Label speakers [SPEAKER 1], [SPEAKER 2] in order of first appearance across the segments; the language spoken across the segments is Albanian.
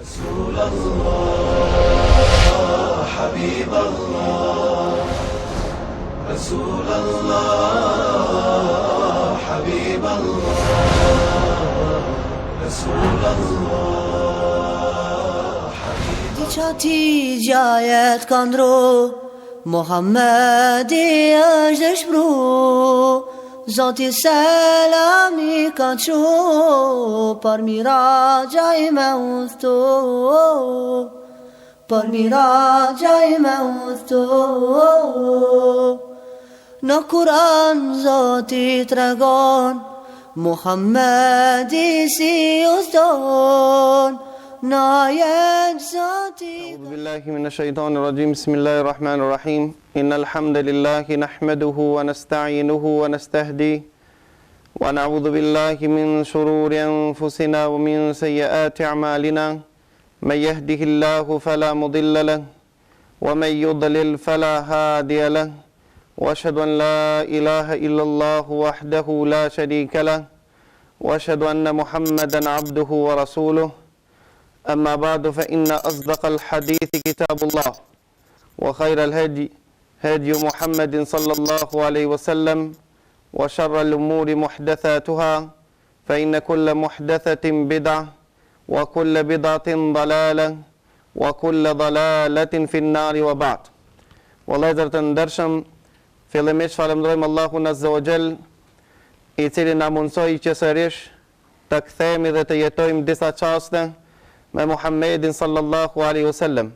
[SPEAKER 1] رسول الله حبيب الله رسول الله حبيب الله رسول الله
[SPEAKER 2] Diçati gjajet ka ndru, Muhammedi është dëshpru, Zoti selami ka qu, për miraja i me udhtu, për miraja i me udhtu. Në Kur'an Zoti tregon, Muhammedi si udhton,
[SPEAKER 3] أعوذ بالله من الشيطان الرجيم بسم الله الرحمن الرحيم إن الحمد لله نحمده ونستعينه ونستهديه ونعوذ بالله من شرور أنفسنا ومن سيئات أعمالنا من يهده الله فلا مضل له ومن يضلل فلا هادي له وأشهد أن لا إله إلا الله وحده لا شريك له وأشهد أن محمدا عبده ورسوله أما بعد فإن أصدق الحديث كتاب الله وخير الهدي هدي محمد صلى الله عليه وسلم وشر الأمور محدثاتها فإن كل محدثة بدعة وكل بدعة ضلالة وكل ضلالة في النار وبعد والله زرت ndërshëm fillimisht falenderojmë Allahun Azza wa Jall I cili na mundsoi që sërish të kthehemi dhe të jetojmë disa çaste me Muhammedin sallallahu alaihi wasallam.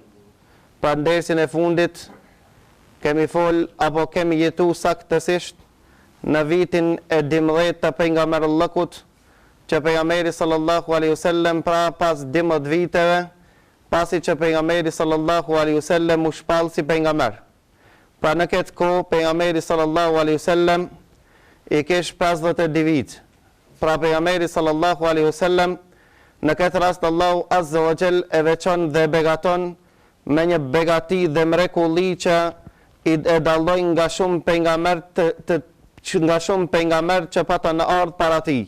[SPEAKER 3] Pra ndersin e fundit kemi fol apo kemi jetu saktësisht në vitin e 12 të pejgamberullahut që pejgamberi sallallahu alaihi wasallam pra pas 12 viteve pasi që pejgamberi sallallahu alaihi wasallam u shpall si pejgamber. Pra në këtë kohë pejgamberi sallallahu alaihi wasallam I kesh 52 vite. Pra pejgamberi sallallahu alaihi wasallam në këtë rast Allahu Azza wa Jall e veçon dhe begaton me një begati dhe mrekulli që I dalloj nga shumë pejgamber që patën në ardhë para tij.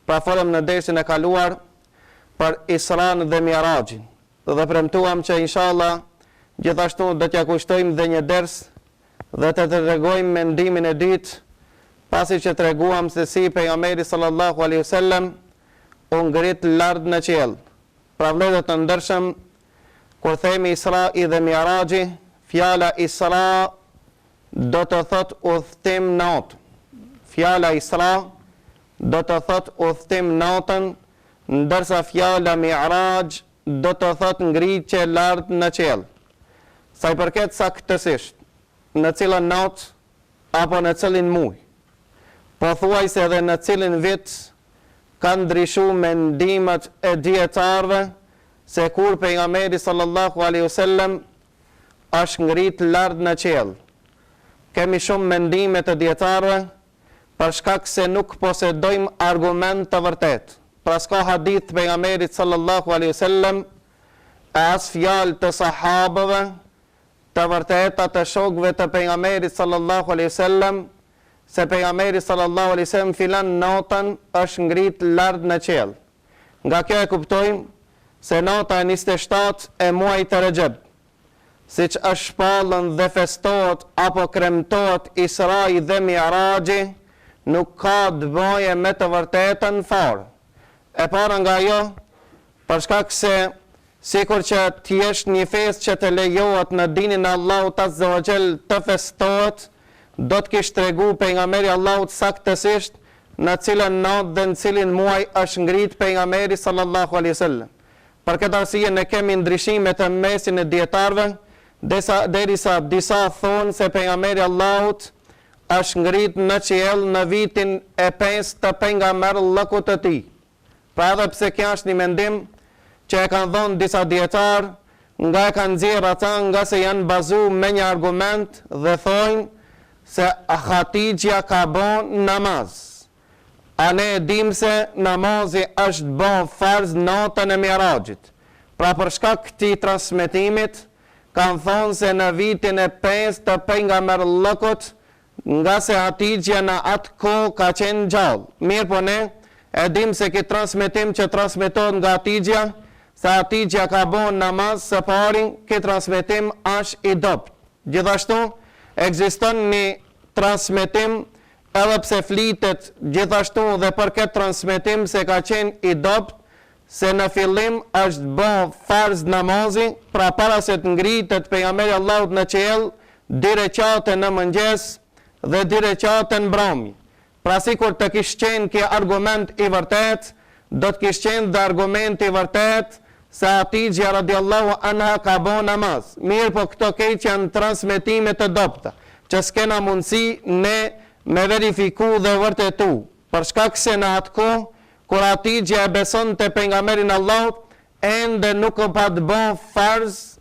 [SPEAKER 3] Pra folëm në dersin e kaluar për Isran dhe Mi'rajin. Dhe premtuam që inshallah gjithashtu do t'ja kushtojmë dhe një ders dhe të tregojmë mendimin e dytë pasi që treguam se si pejgamberi sallallahu alaihi wasallam u ngrit lart në qiell. Pra vëllezër të ndershëm, kur themi Isra'i dhe Mi'raji, fjala Isra do të thot udhtim natë. Fjala Isra do të thot udhtim natën, ndërsa fjala Mi'raj do të thot ngritje lart në qiell. Sa I përket saktësisht, në cilën natë apo në cilin muaj, pothuajse edhe në cilin vit kanë ndryshu mendimet e dietarëve se kur pejgamberi sallallahu alaihi wasallam është ngrit lart në qiell. Kemi shumë mendime të dietarëve për shkak se nuk posedojmë argument të vërtet. Pra s'ka hadith të pejgamberit sallallahu alaihi wasallam as fjalë të sahabëve të vërteta të shokëve të pejgamberit sallallahu alaihi wasallam se pejgamberi sallallahu alaihi wasallam filan natën është ngrit lart në qiell. Nga kjo e kuptojmë se nata e 27 e muajit të Rexheb, siç është shpallën dhe festohet apo kremtohet Isra'i dhe Mi'raji, nuk ka të bëjë me të vërtetën fare. E para nga ajo, për shkak se sikur që t'jesh një festë që të lejohet në dinin e Allahut Azza wa Jall të festohet, do të kishte tregu pejgamberi Allahut saktësisht në cilën natë dhe në cilin muaj është ngrit pejgamberi sallallahu alaihi wasallam. Për këtë arsye ne kemi ndryshime të mesin e dietarëve, derisa disa thonë se pejgamberi Allahut është ngrit në qiell në vitin e 5 të pejgamberullahut të tij. Pra edhe pse kjo është një mendim që e kanë dhënë disa dietarë, nga e kanë nxjerrë ata nga se janë bazuar me një argument dhe thonë se Hatixha ka bon namaz. A ne dim se namazi është bon farz natën e Mi'rajit. Pra për shkak këtij transmetimit kanë thonë se në vitin e 5 të pejgamberullahut, nga se Hatixha në atë kohë ka qenë gjallë. Mirë po ne e dim se këtë transmetim që transmetohet nga Hatixha se ati që ka bon namaz së pari, këtë transmetim është i dopt. Gjithashtu, ekziston një transmetim, edhe pse flitet gjithashtu dhe për këtë transmetim se ka qenë i dopt, se në fillim është bë farz namazi, pra para se të ngritet pejgamberi Allahut në qiell, 2 rekate në mëngjes dhe 2 rekate në mbrëmje. Pra sikur të kishte qenë kjo argument i vërtet, do të kishte qenë dhe argument i vërtet se Hatixha radiallahu anha ka bo namaz. Mirë, po këto keq janë transmetime të dobta, që s'kena mundësi ne me verifiku dhe vërtetu. Për shkak se në atë kohë, kur Hatixha e beson të pejgamberin Allahut, ende nuk o pa të bo farz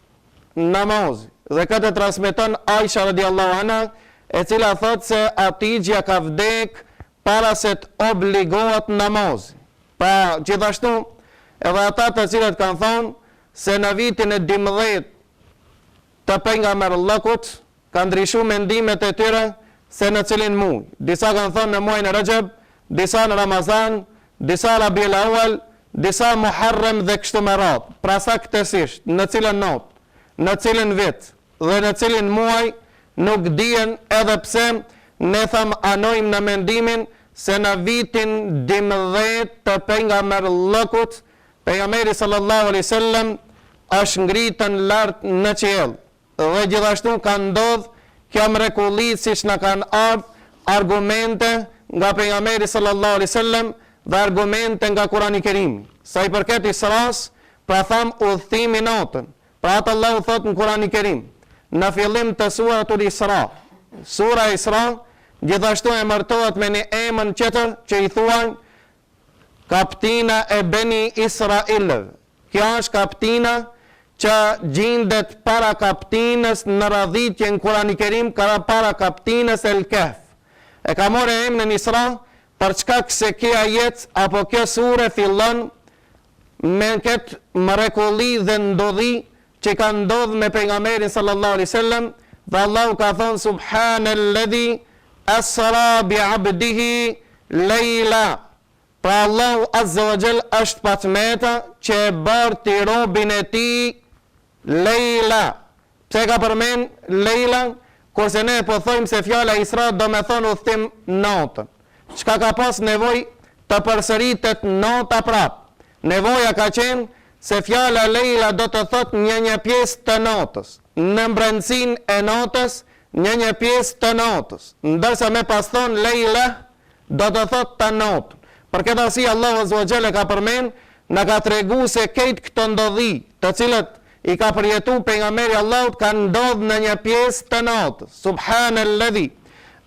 [SPEAKER 3] namaz. Dhe këtë transmeton Aisha radiallahu anha, e cila thot se Hatixha ka vdek para se të obligohet namazi. Pa gjithashtu, edhe ata të cilët kanë thonë se në vitin e 12 të pejgamberit kanë ndryshuar mendimet e tyre se në cilin muaj. Disa kanë thonë në muajin e Rajab, disa në Ramazan, disa Rabiul Awwal, disa Muharram dhe kështu me radhë. Pra saktësisht në cilën natë, në cilën vit dhe në cilin muaj nuk dihen, edhe pse ne tham anojmë në mendimin se në vitin 12 të pejgamberit, pejgamberi sallallahu alaihi wasallam është ngritën lart në qiell. Dhe gjithashtu ka ndodhur kjo mrekulli siç na kanë ardhur argumente nga pejgamberi sallallahu alaihi wasallam dhe argumente nga Kurani i Kerim. Sa i përket Isras, pra tham udhëtimi natën. Pra atë Allahu thot në Kurani i Kerim, në fillim të suratul Isra. Sura Isra gjithashtu e martohet me një emër tjetër që i thuan kaptina e Beni Israilëve. Kjo është kaptina që gjendet para kaptinës në radhitje në Kurani i Kerim, para kaptinës El Kahf. E ka marrë emrin Isra për shkak se kjo ajet apo kjo sure fillon me këtë mrekulli dhe ndodhi që ka ndodhur me pejgamberin sallallahu alaihi wasallam, dhe Allahu ka thonë subhanalladhi asra bi abdihi leila. Pra Allahu azza wa jall është patmeta që e barti robin e tij leila. Pse ka përmend leila, kurse ne po thojmë se fjala Isra do me thonë udhtim natën. Çka ka pas nevojë të përsëritet nata prap. Nevoja ka qenë se fjala leila do të thot një pjesë të natës. Në mbrëmsinë e natës, një pjesë të natës. Ndërsa me pas thonë leila do të thot të natën. Për këtë arsye Allahu azza wa jalla ka përmend, na ka tregu se këtë këto ndodhi, të cilët i ka përjetu pejgamberi Allahut, kanë ndodhur në një pjesë të natës. Subhanalladhi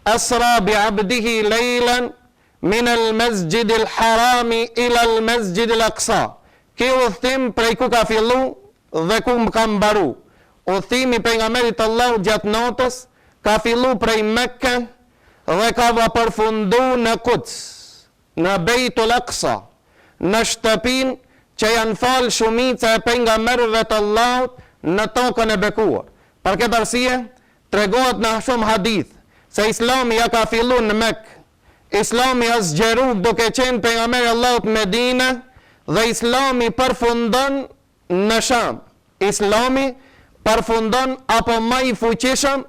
[SPEAKER 3] asra bi abdihi laylan min al-masjid al-haram ila al-masjid al-aqsa. Ky udhtim prej ku ka fillu dhe ku ka mbaru. Udhtimi pejgamberit Allahut gjatë natës ka fillu prej Mekke dhe ka përfundu në Quds, në Beitul Aqsa, në shtëpinë që janë falë shumica e pejgamberëve të Allahut në tokën e bekuar. Për këtë arsye, tregohet në shumë hadith se Islami ja ka fillu në Mekë. Islami ja zgjeru duke qenë pejgamberi Allahut Medinë dhe Islami përfundon në Sham. Islami përfundon apo më i fuqishëm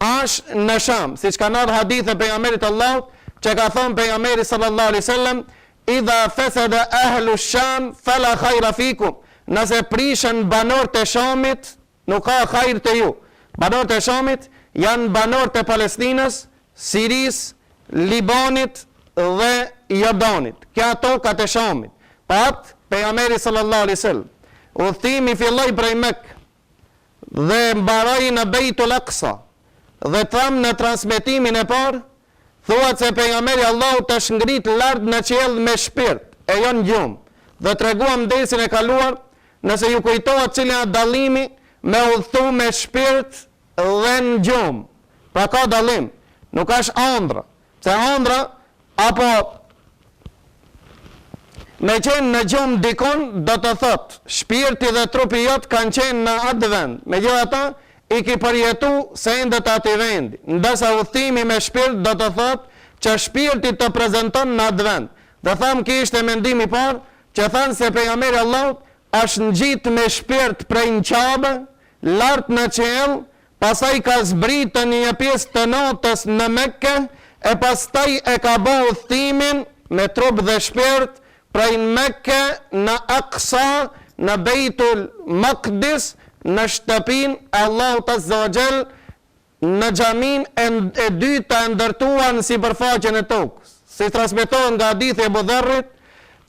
[SPEAKER 3] është në Sham, siç kanë ardhur hadithe e pejgamberit Allahut që ka thonë pejgamberi sallallahu alaihi wasallam, idha fasada ahlu Sham fala khayra fikum. Nëse prishën banorët e Shamit, nuk ka hajër te ju. Banorët e Shamit janë banorët e Palestinës, Siris, Libanit dhe Jordanit. Kjo tokat e Shamit. Pat pejgamberi sallallahu alaihi wasallam udhëtimi filloi prej Mekë dhe mbaroi në Beitul Aqsa. Dhe tham në transmetimin e parë thuat se pejgamberi Allahut është ngrit lart në qiell me shpirt, e jo në gjumë. Dhe treguam desin e kaluar, nëse ju kujtohet cili është dallimi me udhëtu me shpirt dhe në gjumë. Pra ka dallim, nuk është ëndra. Se ëndra apo me qenë në gjumë dikon do të thot shpirti dhe trupi jot kanë qenë në atë vend. Megjithatë i ki përjetu se endet ati vendi. Ndërsa udhëtimi me shpirt do të thot që shpirti të prezanton në atë vend. Dhe thamë ki ishte mendimi parë që thanë se pejgamberi Allahut është ngjit me shpirt prej në Qabe, lart në qiell, pastaj ka zbritë në një pjesë të natës në Mekke, e pastaj e ka bërë udhëtimin me trup dhe shpirt prej në Mekke në Aqsa, në Beitul Maqdis, në shtëpin Allahut Azza wa Jall, në xhamin e dytë e ndërtuar në sipërfaqen e tokës. Si transmetohet nga hadithi e Abu Dharrit,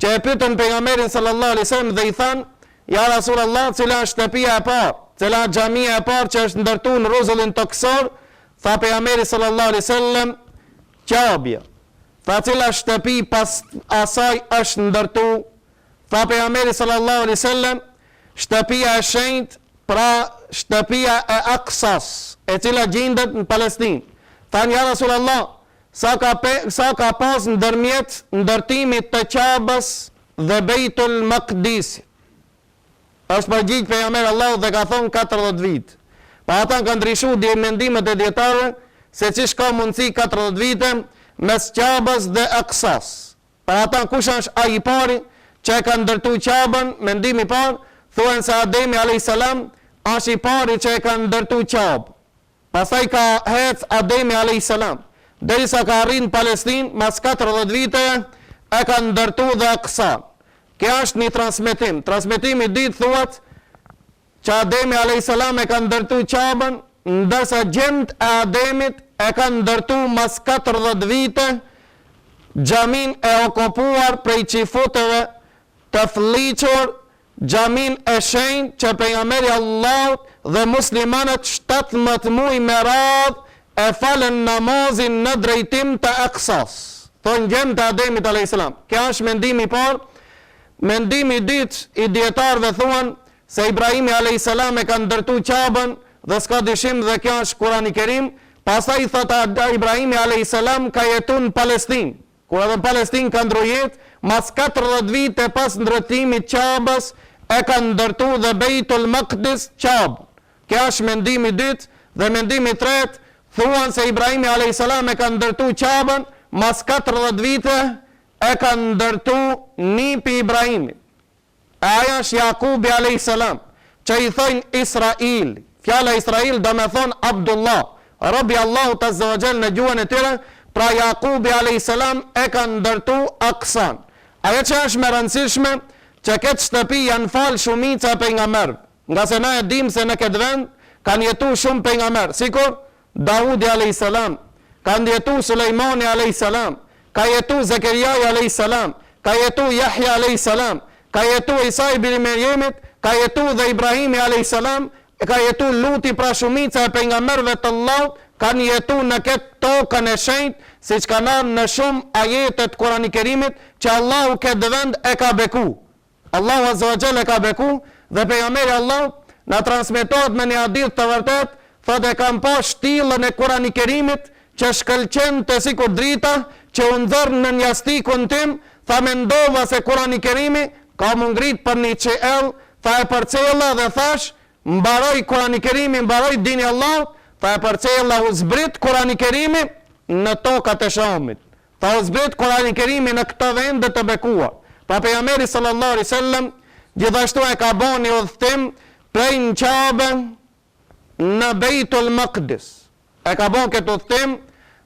[SPEAKER 3] që e pyetën pejgamberin sallallahu alaihi wasallam dhe i thanë: "Ja Rasulullah, cila është shtëpia e parë, cila është xhamia e parë që është ndërtuar në rrozullin toksor?" Tha pejgamberi sallallahu alaihi wasallam: "Qabja." Tha: "Cila shtëpi pas asaj është ndërtuar?" Tha pejgamberi sallallahu alaihi wasallam: "Shtëpia e shenjtë, pra shtëpia e Aqsas, e cila gjendet në Palestinë." Thanë: "Ja Rasulullah, sa ka pas ndërmjet ndërtimit të Qabës dhe Beitul Maqdis?" Është përgjigj pejgamberi Allahu dhe ka thonë 40 vite. Pa ata kanë ndryshuar dhe mendimet e dietarëve se çish ka mundësi 40 vite mes Qabës dhe Aqsas. Pa ata kush është ai i pari që e ka ndërtuar Qabën, mendimi i parë thuan se Ademi alayhis salam është i pari që e ka ndërtuar Qabën. Pastaj ka hec Ademi alayhis salam, derisa ka arrin në Palestinë, mas 40 vite e ka ndërtuar dhe Aqsa. Kjo është një transmetim. Transmetimi i dytë thuat që Ademi alayhis salam e ka ndërtuar Qabën, ndërsa gjend e Ademit e ka ndërtuar mas 40 vite xhamin e okupuar prej çifuteve të fliqur, xhamin e shenjtë që pejgamberi Allahut dhe muslimanët 17 muaj me radhë e falen namazin në drejtim të Aqsas. Thonë gjend të Ademit alayhis salam. Kjo është mendimi i parë. Mendimi i dytë i dietarëve thuan se Ibrahimi alayhis salam e ka ndërtuar Qabën dhe s'ka dyshim dhe kjo është Kurani i Kerim. Pastaj thotë Ibrahimi alayhis salam ka jetuar në Palestinë. Kur edhe në Palestinë ka ndruar jetë, mas 40 vite pas ndërtimit Qabës e ka ndërtuar dhe Beitul Maqdis Qabën. Kjo është mendimi i dytë. Dhe mendimi i tretë thuan se Ibrahimi alayhis salam e ka ndërtuar Qabën, mas 40 vite e ka ndërtuar nipi Ibrahimit. Aja është Jakubi alayhis salam, që i thojnë Israil. Fjala Israil do me thonë Abdullah, robi Allahut Azza wa Jall në gjuhën e tyre. Pra Jakubi alayhis salam e ka ndërtuar Aqsan. Ajo që është më rëndësishme, që këtë shtëpi janë falë shumica pejgamberë. Nga se na e dim se në këtë vend kanë jetu shumë pejgamberë, sikur Daudi alayhis salam, kanë jetu Sulejmani alayhis salam, ka jetu Zekeriaj alayhis salam, ka jetu Yahya alayhis salam, ka jetu Isa ibn Maryamit, ka jetu dhe Ibrahimi alayhis salam, ka jetu Luti, pra shumica e pejgamberëve të Allahut kanë jetu në këtë tokën e shenjtë, siç ka thënë në shumë ajete të Kurani Kerimit që Allahu këtë vend e ka beku. Allahu Azza wa Jalla e ka beku dhe pejgamberi Allahu na transmetohet me një hadith të vërtet, thotë e kam pa shtillën e Kurani Kerimit që shkëlqen të sikur drita që u nxorr në jastikun tim, tha mendova se Kurani Kerimi ka më ngrit për një qiell, tha e përcella dhe thash mbaroj Kurani Kerimi, mbaroj dini Allahut, tha e përcella u zbrit Kurani Kerimi në tokat e Shamit. Tha u zbrit Kurani Kerimi në këto vende të bekuar. Pa pejgamberi sallallahu alaihi wasallam gjithashtu e ka bën një udhtim prej në Qabë në Beitul Maqdis. E ka bën këtë udhtim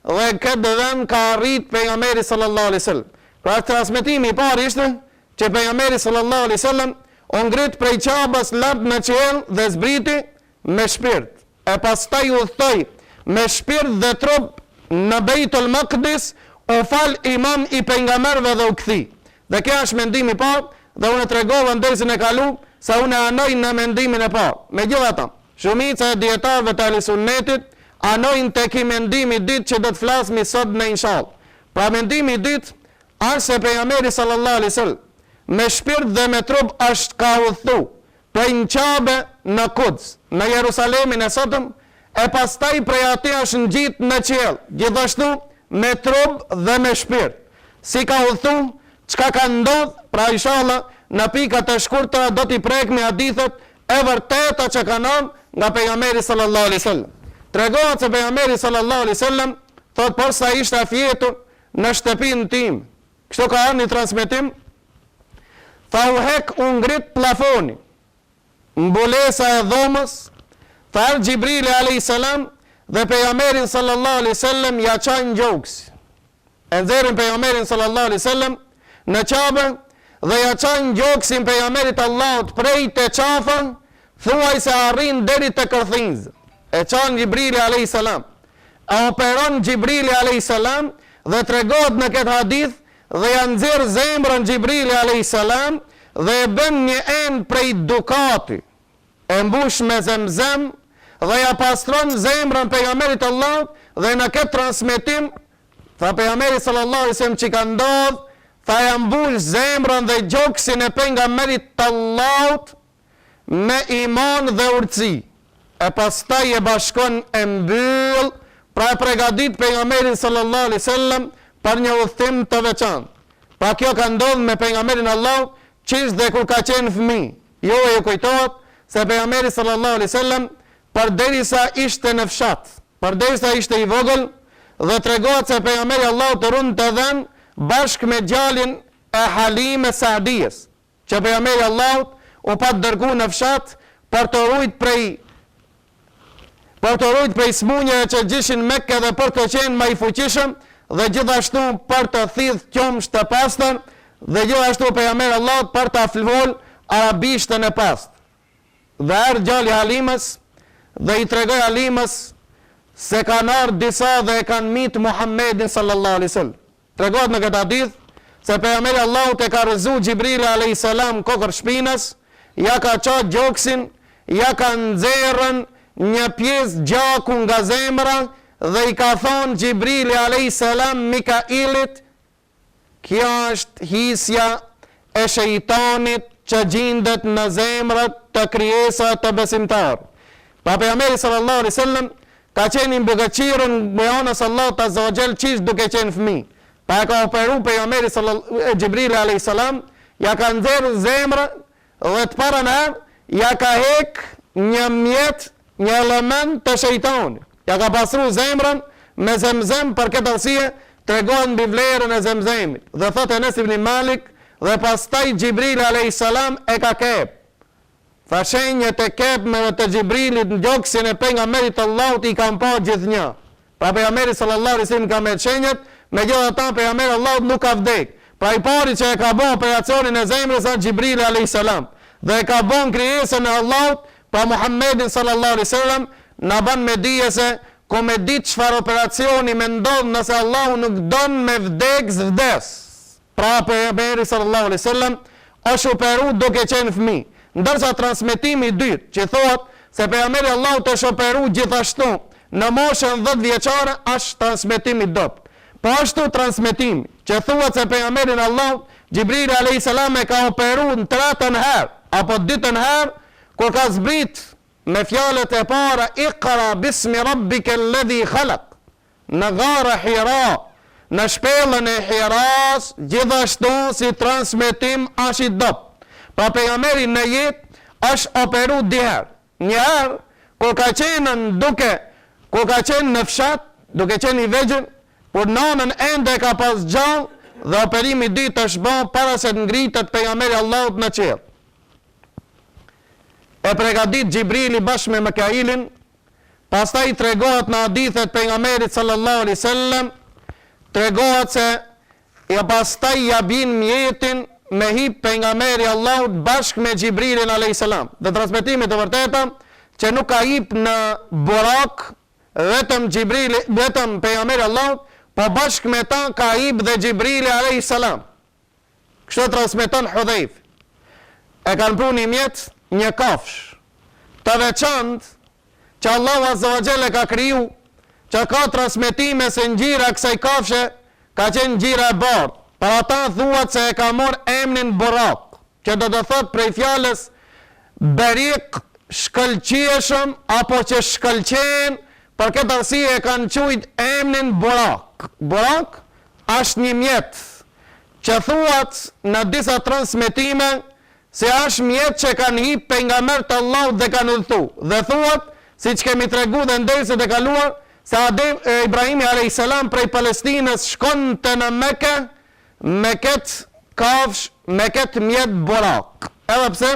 [SPEAKER 3] dhe këtë vend ka arrit pejgamberi sallallahu alaihi wasallam. Pra transmetimi i parë ishte që pejgamberi sallallahu alaihi wasallam u ngrit prej Qabës lart në qiell dhe zbriti me shpirt. E pastaj udhtoi me shpirt dhe trup në Beitul Maqdis, u fal imam i pejgamberëve dhe u kthi. Dhe kjo është mendimi i parë dhe unë tregova në dersën e kaluar se unë anoj në mendimin e parë. Megjithatë, shumica e dietarëve të Ahlusunnetit anojnë tek i mendimi i dytë që do të flasmi sot në inshallah. Pra mendimi i dytë është se pejgamberi sallallahu alaihi wasallam me shpirt dhe me trup është ka udhthuar prej në Qabë në Kuds, në Jerusalemin e sotëm, e pastaj prej aty është ngjit në qiell, gjithashtu me trup dhe me shpirt. Si ka udhthuar, çka ka ndodhur, pra inshallah në pikat e shkurtra do t'i prekmi hadithet e vërteta që kanë nga pejgamberi sallallahu alaihi wasallam. Tregohet se pejgamberi sallallahu alaihi wasallam thot porsa ishte afjetur në shtëpinë tim. Kështu ka ardhur një transmetim, tha u hek u ngrit plafoni, mbulesa e dhomës, tha ardh Gjibrili a.s. dhe pejgamberin sallallahu alaihi wasallam ja çajnë gjoksi. E nxjerrin pejgamberin sallallahu alaihi wasallam në Qabe dhe ja çajnë gjoksin pejgamberit Allahut prej te qafën, thuaj se arrin deri te kërthinjë. E çan Gjibrili alayhis salam. A operon Gjibrili alayhis salam dhe tregohet në këtë hadith dhe ja nxjerr zemrën Gjibrili alayhis salam dhe e bën një enë prej dukati. E mbush me zemzem dhe ja pastron zemrën pejgamberit Allahut dhe në këtë transmetim tha pejgamberi sallallahu alaihi wasallam që ka ndodh, tha ja mbush zemrën dhe gjoksin e pejgamberit Allahut me iman dhe urtësi. E pastaj e bashkon e mbyll, pra e pregadit pejgamberin sallallahu alaihi wasallam për një udhtim të veçantë. Pra kjo ka ndodhur me pejgamberin Allahut qish dhe kur ka qenë fëmijë. Jo e ju kujtohet se pejgamberi sallallahu alaihi wasallam përderisa ishte në fshat, përderisa ishte i vogël dhe tregohet se pejgamberi Allahut rund të dhen bashkë me djalin e Halime Saadijes, që pejgamberi Allahut u pat dërgu në fshat për të rujt prej smunjeve që gjishin Mekke dhe për të qenë më i fuqishëm dhe gjithashtu për të thith qomsh të pastër dhe gjithashtu pejgamberi Allahut për të fol arabishtën e pastër. Dhe erdhi djali Halimës dhe i tregoi Halimës se kanë ardhur disa dhe e kanë mit Muhammedin sallallahu alaihi wasallam. Tregohet në këtë hadith se pejgamberi Allahut e ka rrezu Gjibrili alayhis salam kokër shpinës, ja ka çat gjoksin, ja ka nxjerrën një pjesë gjaku nga zemra dhe i ka thonë Gjibrili alayhis salam Mikailit, kjo është hisja e shejtanit që gjendet në zemrat të krijesa të besimtarë. Pa pejgamberi sallallahu alaihi wasallam ka qenë i mbikëqyrën me anës Allahut azza wa jall qish duke qenë fëmijë. Pa e ka operu pejgamberi Gjibrili alayhis salam, ja ka nxjerrë zemrën dhe të parën ja ka hek një mjet, një element të shejtanit. Ja ka pasru zemrën me zemzem, për këtë arsye tregon mbi vlerën e zemzemit. Dhe thotë Enes ibn Malik, dhe pastaj Gjibrili alayhis salam e ka kep. Tha shenjët e kep me të Gjibrilit në gjoksin e pejgamberit Allahut i kanë pa gjithnjë. Pra pejgamberi sallallahu alaihi wasallam ka me shenjët, megjithatë pejgamberi Allahut nuk ka vdek. Pra i pari që e ka bën operacionin e zemrës është Gjibrili alayhis salam. Dhe e ka bën krijesën e Allahut, pa Muhammedin sallallahu alaihi wasallam na ban me dije se ko me ditë çfarë operacioni me ndodh nëse Allahu nuk don me vdek zvdes. Pra pejgamberi sallallahu alaihi wasallam është operu duke qenë fëmijë. Ndërsa transmetimi i dytë që thotë se pejgamberi Allahut është operu gjithashtu në moshën 10 vjeçare është transmetimi i dobët. Po ashtu transmetimi që thuhet se pejgamberin Allahut Gjibrili alayhis salam e ka operu në 3 herë apo 2 herë kur ka zbrit me fjalët e para Iqra bismi rabbika alladhi khalaq në gara Hira, në shpellën e Hiras, gjithashtu si transmetim është i dobët. Pa pejgamberi në jetë është operu 2 herë. Një herë kur ka qenë në fshat, duke qenë i vegjël, por nanën ende ka pas gjallë dhe operimi i dytë është bën para se të ngritet pejgamberi Allahut në qiell. E pregadit Gjibrili bashkë me Mikailin, pastaj tregohet në hadithet pejgamberit sallallahu alaihi wasallam, tregohet se ja pastaj ja bin mjetin me hip pejgamberi Allahut bashkë me Gjibrilin alayhis salam. Dhe transmetimet e vërteta që nuk ka hip në Burak vetëm Gjibrili, vetëm pejgamberi Allahut, po bashkë me ta ka hip dhe Gjibrili alayhis salam. Kështu transmeton Hudhaif. E kanë pru një mjet, një kafsh të veçantë që Allahu azza wa jalla ka kriju, që ka transmetime se ngjira e kësaj kafshe ka qenë ngjira e bardhë. Për ata thuhet se e ka marrë emrin Burak, që do të thotë prej fjalës berik, shkëlqyeshëm apo që shkëlqen, për këtë arsye e kanë quajtur emrin Burak. Burak është një mjet që thuhet në disa transmetime se është mjet që kanë hip pejgamberët të Allahut dhe kanë udhëtu. Dhe thuhet, siç kemi treguar dhe ndërset e kaluar, se Ibrahimi alayhis salam prej Palestinës shkonte në Mekë me këtë kafsh me këtë mjet borak. Edhe pse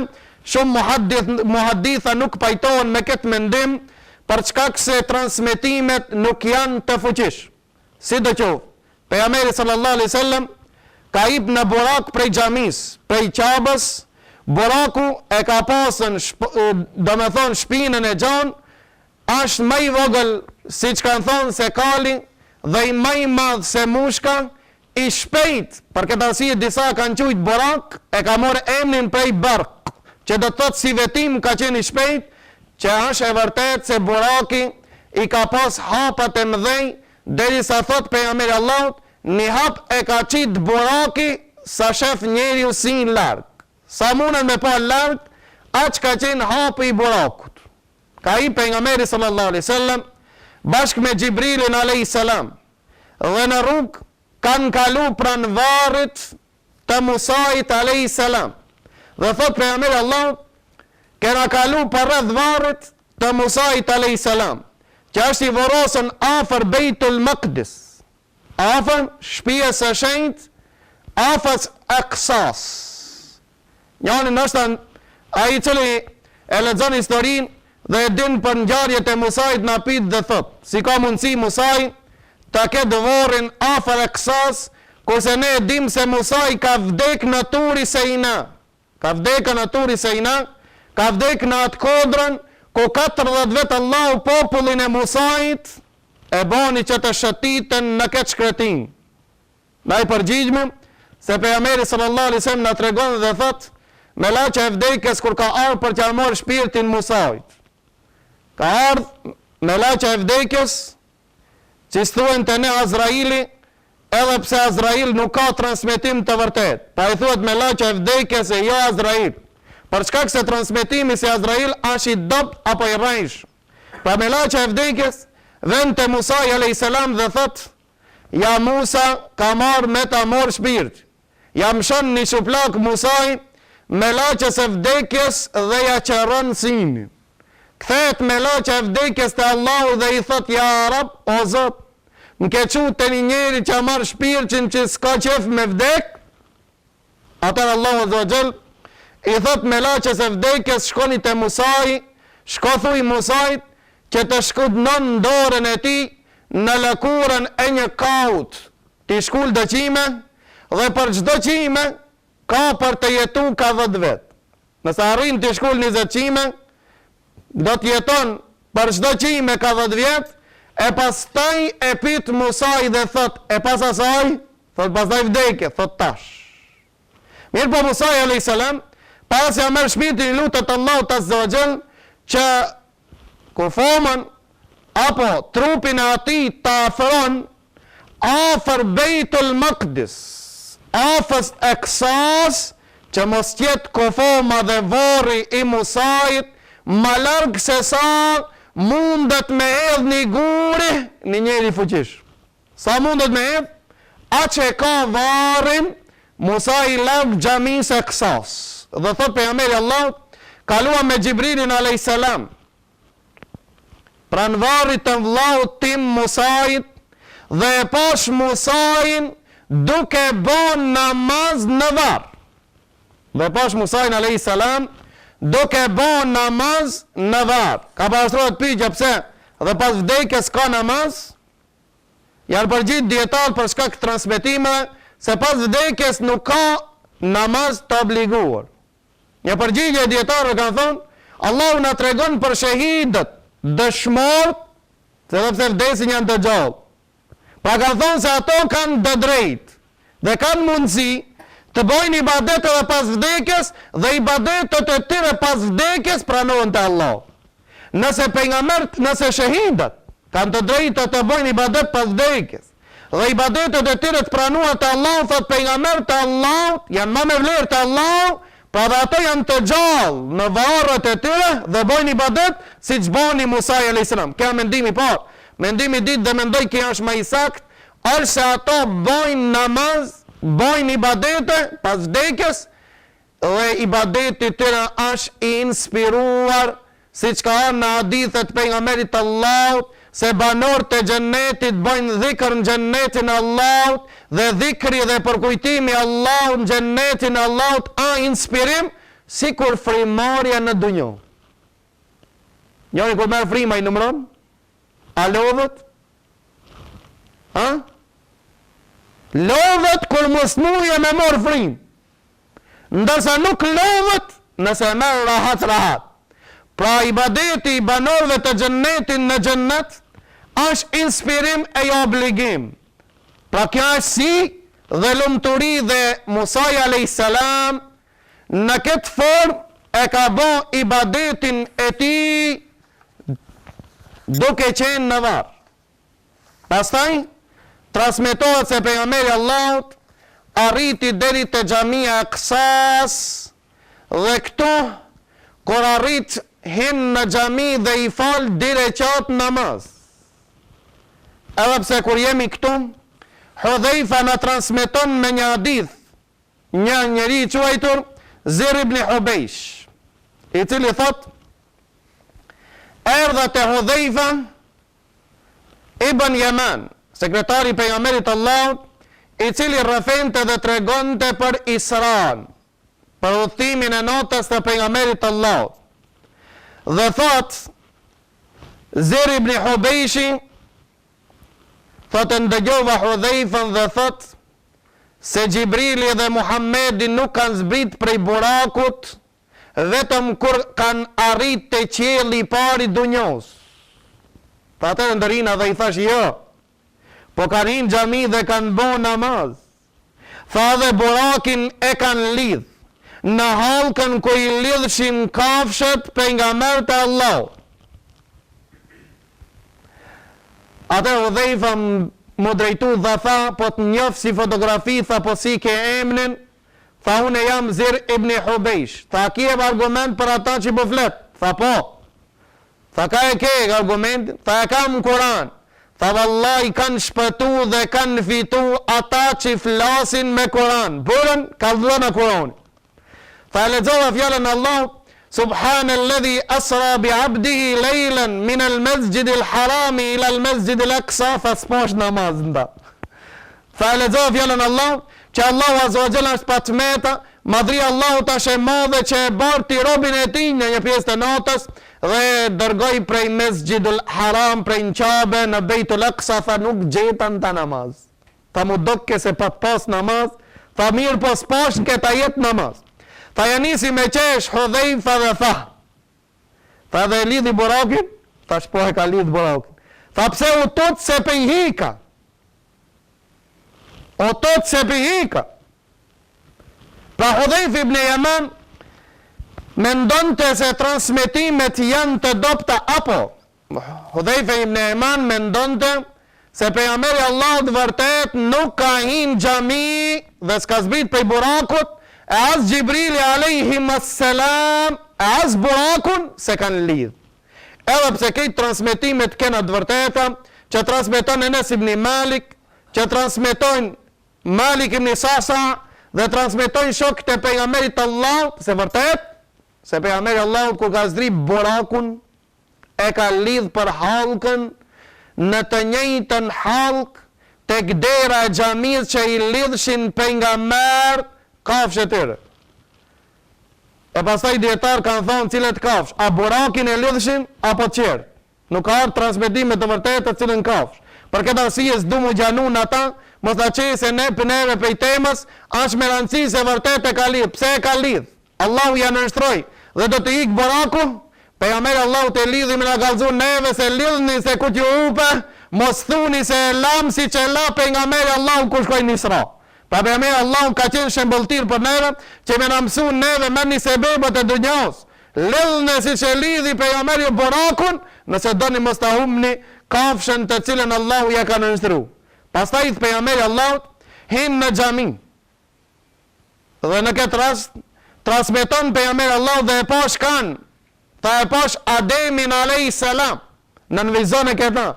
[SPEAKER 3] shumë muhaditha nuk pajtohen me këtë mendim, për çka se transmetimet nuk janë të fuqish. Sidoqoftë, pejgamberi sallallahu alaihi wasallam ka hip në borak prej xhamis, prej Qabës, boraku e ka pasën, do me thonë shpinën e gjanë, është më i vogël, siç kanë thonë se kali, dhe i më i madh se mushka, i shpejt, për këtë arsye disa kanë quajtur borak, e ka marrë emrin prej bark, që do të thotë si vetim ka qenë i shpejt, që është e vërtet se boraki i ka pas hapat e mëdhej, derisa thot pejgamberi Allahut, një hap e ka qit boraki sa shef njeriu si larg. Sa mundet me pa larg, aq ka qenë hapi i borakut. Ka i pejgamberi sallallahu alaihi wasallam bashkë me Xhibrilin alayhis salam, dhe në rrugë kanë kalu pranë varrit të Musait alayhis salam. Dhe thot pejgamberi Allahut, kena kalu për rreth varrit të Musait alayhis salam, që është i vorosën afër Beitul Maqdis, afër shtëpisë së shenjtë, afër Aqsas. Njani nështë ai i cili e lexon historinë dhe e din për ngjarjet e Musait na pyet dhe thot, si ka mundësi Musai ta ketë varrin afër Aqsas, kurse ne e dim se Musai ka vdek në Turi Seina. Ka vdek në Turi Seina, ka vdek në atë kodrën, ku 40 vetë Allahu popullin e Musait e bani që të shëtitën në këtë shkretin. Na i përgjigjme se pejgamberi sallallahu alaihi wasallam na tregon dhe thot, me laçë e vdekjes kur ka ardhur për t'ia marrë shpirtin Musait. Ka ardhur me laçë e vdekjes, që thuhen të ne Azraili, edhe pse Azrail nuk ka transmetim të vërtet. Pa i thuhet me laçë e vdekjes e jo Azrail. Për shkak se transmetimi se Azrail është i dopt apo i rrejsh. Pra me laçë e vdekjes, vend të Musai alayhis salam dhe thot, ja Musa ka marrë me ta morë shpirt. Ja mshon një shuplak Musai me laçës e vdekjes dhe ja qëron sinin. Kthehet me laçë e vdekjes te Allahu dhe i thot, ja Rab, o Zot, më ke qut të një njeri që marrë shpirtin që s'ka qef me vdek? Atër Allahu azza wa jall i thot me laçës e vdekjes, shkoni te Musai, shko thuj Musait që të shkudnon dorën e tij në lëkurën e një kaut, ti shkull dëqime, dhe për çdo qime ka për të jetu ka 10 vet. Nëse arrin të shkull 20 qime, do të jeton për çdo qime ka 10 vjet, e pastaj e pyet Musai dhe thot, e pas asaj, thot pastaj vdekje, thot tash. Mirë po Musai alayhis salam, pas ja merr shpirtin, i lutet Allahut azza wa jall që kufomën apo trupin e atij ta afron afër Beitul Maqdis, afër Aqsas, që mos jetë kufoma dhe varri i Musait më larg se sa mundet me edh një guri një njeri fuqish. Sa mundet me edh, aq e ka varrin Musai larg xhamis Aqsas. Dhe thot pejgamberi Allahut, kalua me Xhibrilin alayhis salam pran varrit të vllaut tim Musait, dhe e pash Musain duke bon namaz në varr. Dhe pash Musain alayhis salam duke bon namaz në varr. Ka pastrohet pyetja pse dhe pas vdekjes ka namaz? Janë përgjigj dietar për shkak të transmetimeve se pas vdekjes nuk ka namaz të obliguar. Një përgjigje e dietarëve kanë thonë, Allahu na tregon për shahidët, dëshmorët, se edhe pse vdesin janë të gjallë. Pra kanë thonë se ato kanë të drejtë dhe kanë mundësi të bojnë ibadet edhe pas vdekjes, dhe ibadetet e tyre pas vdekjes pranohen te Allahu. Nëse pejgamberët, nëse shahidët kanë të drejtë të bojnë ibadet pas vdekjes, dhe ibadetet e tyre të pranohen te Allahu, thot pejgamberët e Allahut janë më me vlerë te Allahu, pra dhe ato janë të gjallë në varret e tyre dhe bojnë ibadet siç bani Musai alayhis salam. Kjo mendimi i parë. Mendimi i dytë dhe mendoj që është më i saktë, është se ato bojnë namaz, bojnë ibadete pas vdekjes, dhe ibadeti tyre është i inspiruar siç ka ardhur në hadithet pejgamberit Allahut, se banorët e xhennetit bëjnë dhikr në xhennetin e Allahut, dhe dhikri dhe përkujtimi i Allahut në xhennetin e Allahut a inspirim sikur frimarja në dunjë. Njëri kur merr frima i numëron? A lodhet? Ha? Lodhet kur mos muje me marr frim. Ndërsa nuk lodhet nëse merr rahat. Pra ibadeti i banorëve të xhennetit në xhennet është inspirim e jo obligim. Pra kjo është si dhe lumturi dhe Musa a.s. në këtë formë e ka bë ibadetin e tij duke qenë në varr. Pastaj transmetohet se pejgamberi Allahut arriti deri te xhamia e Aqsas dhe këtu kur arrit hin në xhami dhe i fal dy rekat namaz. Edhe pse kur jemi këtu, Hudhaifa na transmeton me një hadith një njeri i quajtur Zer ibn Hubeish, i cili thot: erdha te Hudhaifa ibn Yaman, sekretari i pejgamberit Allahut, i cili rrëfente dhe tregonte për Isran, për udhëtimin e natës të pejgamberit Allahut. Dhe thot Zer ibn Hubeishi, thot ndëgjova Hudhaifën dhe thot se Gjibrili dhe Muhammedi nuk kanë zbrit prej burakut vetëm kur kanë arrit te qielli i parë i dunjos. Pa atëherë ndërina dhe i thash jo, po kanë hinë xhami dhe kanë bo namaz. Tha dhe burakin e kanë lidh në halkën ku i lidhshin kafshët pejgamberët e Allahut. Atëherë Hudhaifa më drejtu dhe tha, po të njof si fotografi, tha po si ke emnin, tha unë jam Zer ibn Hubeish. Tha ki e argument për ata që po flet? Tha po. Tha ka e ke argument? Tha e kam Kur'an. Tha vallahi kanë shpëtu dhe kanë fitu ata që flasin me Kur'an. Burën ka dhënë Kur'an. Tha lexova fjalën e Allahut: Subhanalladhi asra bi abdihi lejlen min al mesjid al harami ila al mesjid al aqsa, fa s'posh namaz nda. Tha lexova fjalën e Allahut që Allahu azza wa jalla është patmeta, madhria Allahut është e madhe që e barti robin e tij në një pjesë të natës dhe dërgoi prej mesjidul haram, prej në Qabe në Beitul Aqsa, tha nuk gjetën ta namaz. Tha mu dokke se pat pas namaz, tha mirë po s'posh në këta jetë namaz. Tha janisi me qesh Hudhaifa dhe tha dhe lidhi burakin, tha shpo e ka lidh burakin. Tha pse u tot se pe i hika. O tot se pe i hika. Pra Hudhaifa ibn Yaman mendonte se transmetimet janë të dopta apo. Hudhaifa ibn Yaman mendonte se pejgamberi Allahut vërtet nuk ka hinë xhami dhe s'ka zbrit prej burakut, e as Gjibrili a.s. e as burakun se kanë lidh. Edhe pse këtë transmetimet kena të vërteta, që transmeton Enes ibn Malik, që transmetojnë Malik ibn Sasa, dhe transmetojnë shokët e pejgamberit Allahut, se vërtet, se pejgamberi Allahut kur ka zdri burakun, e ka lidh për halkën në të njëjtën halk tek dera e xhamisë që i lidhshin pejgamber kafshë të tërë. E pastaj dietar kanë thonë cilet kafsh, a burakin e lidhshin apo qerë. Nuk ka ardhur transmetime të vërtetë të cilën kafsh. Për këtë arsye s'du mu gjanun ata, mos ta qej se ne pëneve prej temës, është me rëndësi se vërtet e ka lidh. Pse e ka lidh? Allahu ja nënshtroi dhe do të ik buraku, pejgamberi Allahu të lidhi me na kallzon neve se lidhni se ku t'ju upe, mos thuni se e lam si që la pejgamberi Allahu kur shkoi në Isra. Pa pejgamberi Allahu ka qenë shembulltir për neve, që me na mësuan neve me një sebebët e dunjos. Lidhni si që lidhi pejgamberi burakun, nëse doni mos ta humni kafshën të cilën Allahu ja ka nënshtruar. Pastaj pejgamberi Allahut hin në xhami. Dhe në këtë rast transmeton pejgamberi Allahu dhe e pash kanë. Tha e pash Ademin alayhis salam në vizon e këta.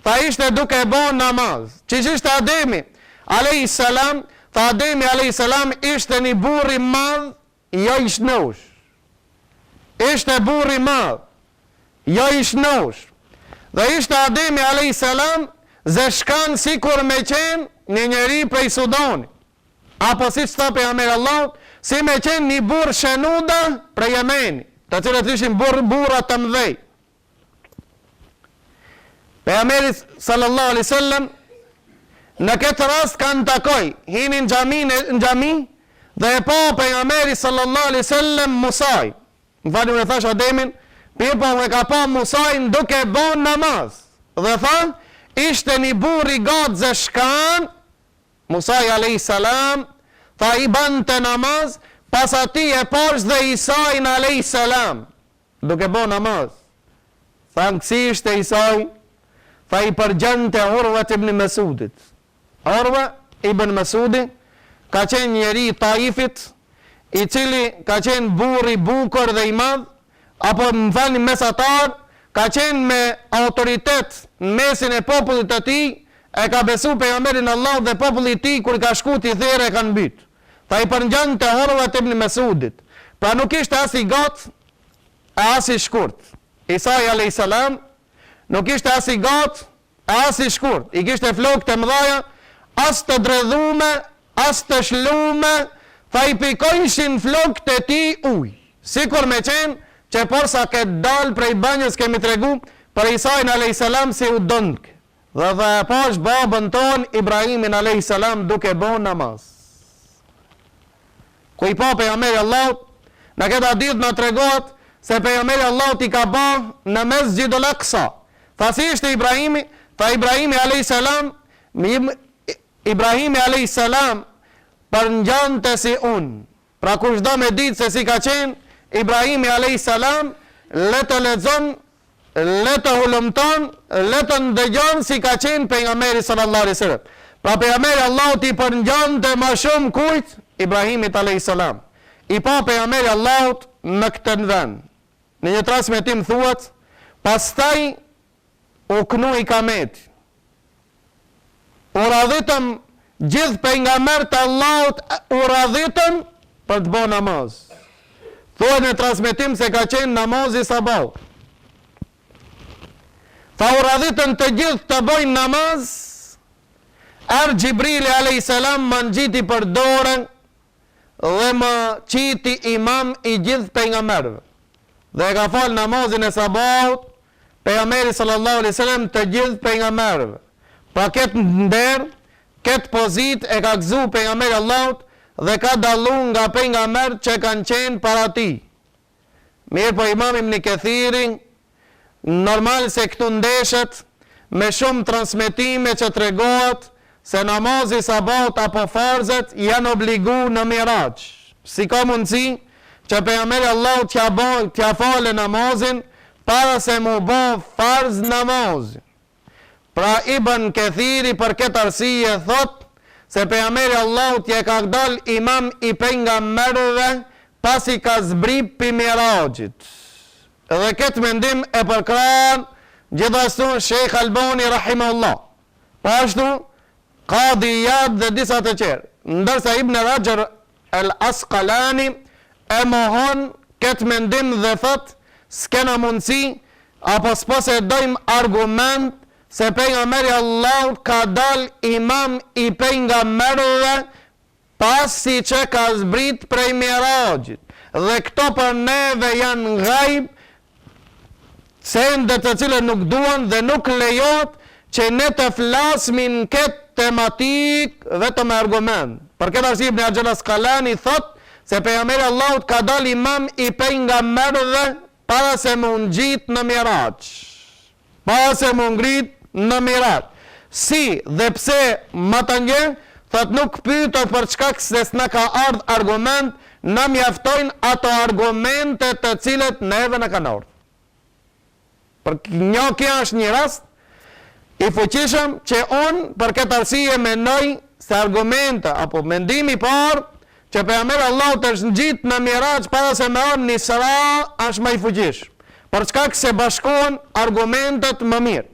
[SPEAKER 3] Tha ishte duke bën namaz. Çish ishte Ademi alayhis salam? Tha Ademi alayhis salam ishte një burr i madh, jo i shnosh. Ishte burr i madh. jo i shnosh. Dhe ishte Ademi a.s. zeshkan si kur me qenë një njeri prej Sudani, apo si që tha pejgamberi Allahut, si me qenë një burr shenuda prej Jemeni, të cilët ishin burra të mdhej. Pejgamberi sallallahu alaihi wasallam në këtë rast kanë takoj, hinin në xhami dhe e pa pejgamberi sallallahu alaihi wasallam Musaj. Më falni, unë thash Ademin, po e ka pa Musajin duke bon namaz. Dhe tha, ishte një burr i gat zeshkan, Musaj alayhis salam, tha i bante namaz, pas ati e pash dhe Isajin alayhis salam, duke bon namaz. Tha, kësi ishte Isaj? Tha, i përgjante Urwa ibn Mesudit. Urwa ibn Mesudi ka qenë njeri i Taifit, i cili ka qenë burr i bukur dhe i madh, apo më falni mesatar, ka qenë me autoritet në mesin e popullit të tij, e ka besu pejgamberin Allah dhe populli i tij kur ka shku t'i therë e kanë mbyt. Tha i përngjante Urwa ibn Mesudit. Pra nuk ishte as i gat, as i shkurt. Isai alayhis salam nuk ishte as i gat, as i shkurt. I kishte flokë të mëdha, as të dredhume, as të shlume, tha i pikojshin flokët e tij ujë. Sikur me qenë që porsa këtë dalë prej banjës kemi tregu për Isajin alayhis salam si u dënk. Dhe pash babën ton Ibrahimin alayhis salam duke bon namaz. Ku i pa pejgamberi Allahut, në këtë hadith na tregohet se pejgamberi Allahut i ka ba në Mesjidul Aqsa. Tha si ishte Ibrahimi? Tha Ibrahimi alayhis salam, Ibrahimi alayhis salam përngjante si unë. Pra kush do me ditë se si ka qenë Ibrahimi alayhis salam, le të lexon, le të hulumton, le të ndëgjon si ka qenë pejgamberi sallallahu alaihi wasallam. Pra pejgamberi Allahut i përngjante më shumë kujt? Ibrahimit alayhis salam. I pa pejgamberi Allahut në këtë vend. Në një transmetim thuhet, pastaj u knu i kamet. U radhitëm gjithë pejgamberët e Allahut, u radhitëm për të bërë namaz. Thuhet në transmetim se ka qenë namazi sabah. Tha u radhitën të gjithë të bëjnë namaz, erë Gjibrili alayhis salam më ngjiti për dorën dhe më qiti imam i gjithë pejgamberëve. Dhe ka falë namazin e sabahut pejgamberi sallallahu alaihi wasallam të gjithë pejgamberëve. Pra këtë nder, këtë pozit e ka gëzu pejgamberi Allahut dhe ka dallu nga pejgamberët që kanë qenë para tij. Mirë po Imam Ibn Kathiri, normal se këtu ndeshet me shumë transmetime që tregohet se namazi sabahut apo farzet janë obligu në Miraj. Si ka mundësi që pejgamberi Allahut t'ja falë namazin para se mu bë farz namazin. Pra Ibn Kathiri për këtë arsye thot se pejgamberi Allahut ja ka dal imam i pejgamberëve pasi ka zbrit pi Mirajit. Dhe këtë mendim e përkran gjithashtu Sheikh Albani rahimahullah. Pashtu Qadi Iyad dhe disa të tjerë. Ndërsa Ibn Hajar al-Asqalani e mohon këtë mendim dhe thot s'kena mundësi apo s'pos e dojmë argument se pejgamberi Allahut ka dal imam i pejgamberëve pasi që ka zbrit prej Mirajit. Dhe këto për neve janë ghaib, sende të cilët nuk duan dhe nuk lejohet që ne të flasmin këtë tematik vetëm me argument. Për këtë arsye Ibn Hajar al-Asqalani thot se pejgamberi Allahut ka dal imam i pejgamberëve para se mu ngjit në Miraj. Para se mu ngrit në Miraj. Si dhe pse më të nje, thot nuk pyetët për çka se s'na ka ardh argument, na mjaftojnë ato argumente të cilët neve na kanë ardhur. Për kjo është një rast i fuqishëm që unë për këtë arsye mendoj se argumente apo mendimi i parë që pejgamberi Allahut është ngjit në Miraj para se me ardh në Isra është më i fuqishëm. Për çka se bashkohen argumentet më mirë.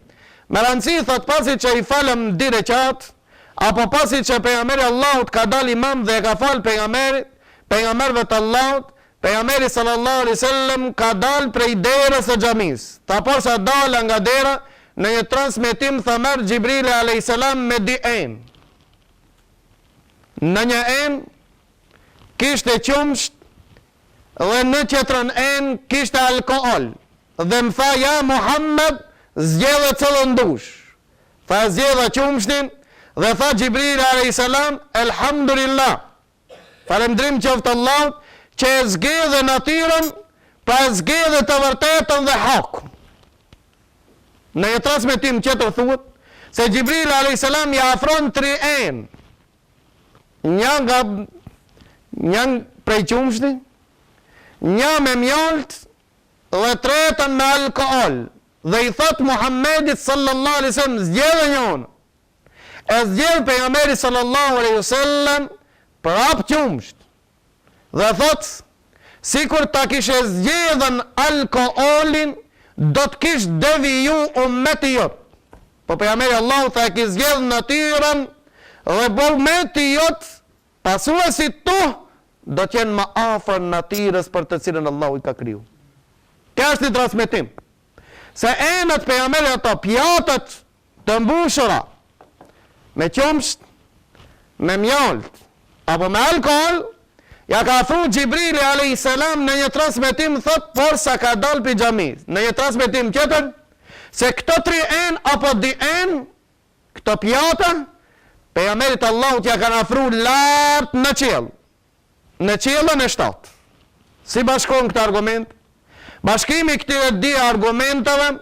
[SPEAKER 3] Me rëndësi thot pasi që i falëm di rekat, apo pasi që pejgamberi Allahut ka dal imam dhe ka fal pejgamberëve të Allahut, pejgamberi sallallahu alaihi wasallam ka dalë prej derës së xhamisë. Ta posa dala nga dera, në një transmetim tha merr Xhibrili alayhis salam me di enë. Në një enë kishte qumsht dhe në tjetrën enë kishte alkool. Dhe më tha, ja Muhammed, zgjedhë cëllën dush. Tha zgjedhë qumshtin dhe tha Xhibrili alayhis salam, elhamdulillah. Falendrim qoftë Allahut që e zgjedhë natyrën, pa e zgjedhë të vërtetën dhe hakun. Në një transmetim tjetër thuhet se Xhibrili alayhis salam ja afron 3 enë. Një prej qumshti, një me mjalt dhe tretën me alkool. Dhe i thot Muhammedit sallallahu alaihi wasallam, zgjedhë njën. E zgjedhë pejgamberi sallallahu alaihi wasallam prap qumsht. Dhe thot, sikur ta kishe zgjedhën alkoolin, do të kish deviju ummeti jot. Po pejgamberi Allahu tha ki zgjedh natyrën dhe ummeti jot, pasuesit tu do të jenë më afër natyrës për të cilën Allahu i ka kriju. Kjo është një transmetim. Se enët pejgamberi ato pjatët të mbushura me qumsht, me mjalt apo me alkool, ja ka thru Xhibrili alayhis salam në një transmetim thot, por sa ka dal pi xhamis. Në një transmetim tjetër se këto 3 enë apo di enë, këto pjata, pejgamberit Allahut ja kanë afruar lart në qiell. Në qiellën e 7. Si bashkon këtë argument? Bashkimi këtyre di argumenteve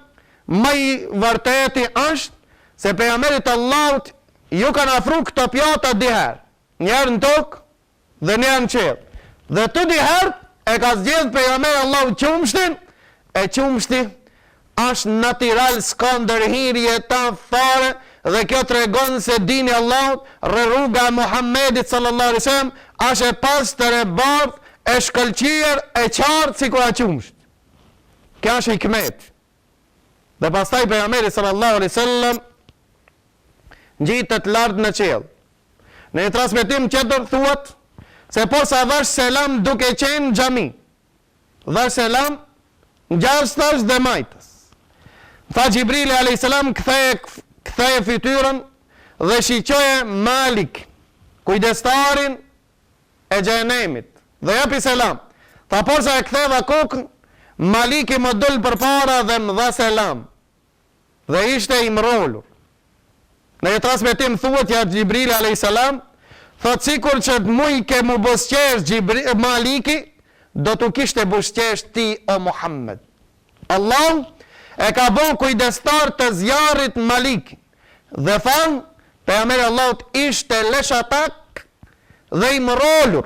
[SPEAKER 3] më i vërteti është se pejgamberit Allahut ju kanë afruar këto pjata dy herë. Një herë në tokë dhe një në qiell. Dhe të di herë e ka zgjedhë pejgamberi Allahu qumshtin, e qumshti është natyral, s'ka ndërhirje ta fare, dhe kjo tregon se dini Allahut, rruga e Muhammedit sallallahu alaihi wasallam është e pastër, e bardhë, e shkëlqyer, e qartë sikur a qumsht. Kjo është hikmet. Dhe pastaj pejgamberi sallallahu alaihi wasallam ngjitet lart në qiell. Në një transmetim tjetër thuhet se posa dhash selam duke qenë xhami. Dhash selam ngjashtash dhe majtës. Tha Xhibrili alayhis salam ktheje fytyrën dhe shiqoje Malik, kujdestarin e xhenemit, dhe japi selam. Tha posa e ktheva kokën, Maliki më dol përpara dhe më dha selam. Dhe ishte i mrolur. Në një transmetim thuhet ja Xhibrili alayhis salam, thot sikur që të muj ke mu busqesh Maliki, do t'u kishte busqesh ti o Muhammed. Allah e ka bon kujdestar të zjarit Maliki. Dhe than, pejgamberi Allahut ishte leshatak dhe i mrolur.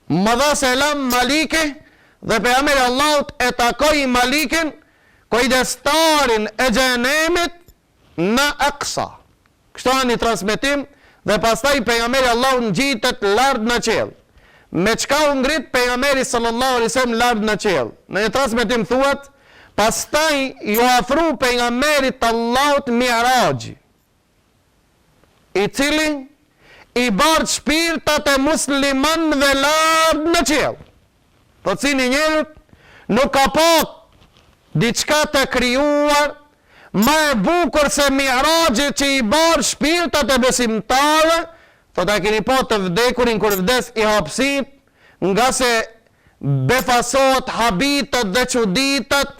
[SPEAKER 3] Më dha selam Maliki dhe pejgamberi Allahut e takoi Malikin, kujdestarin e xhenemit në Aqsa. Kështu është një transmetim. Dhe pastaj pejgamberi Allahu ngjitet lart në qiell. Me çka u ngrit pejgamberi sallallahu alaihi wasallam lart në qiell? Në një transmetim thuhet, pastaj ju afru pejgamberit Allahut Mi'raji, i cili i bart shpirtat e muslimanëve lart në qiell. Po cini njerëz nuk ka pa diçka të krijuar ma e bukur se Mi'raji që i barë shpirtat e besimtarë, thot a keni pa të vdekurin kur vdes i hapësit, nga se befasohet habitat dhe çuditat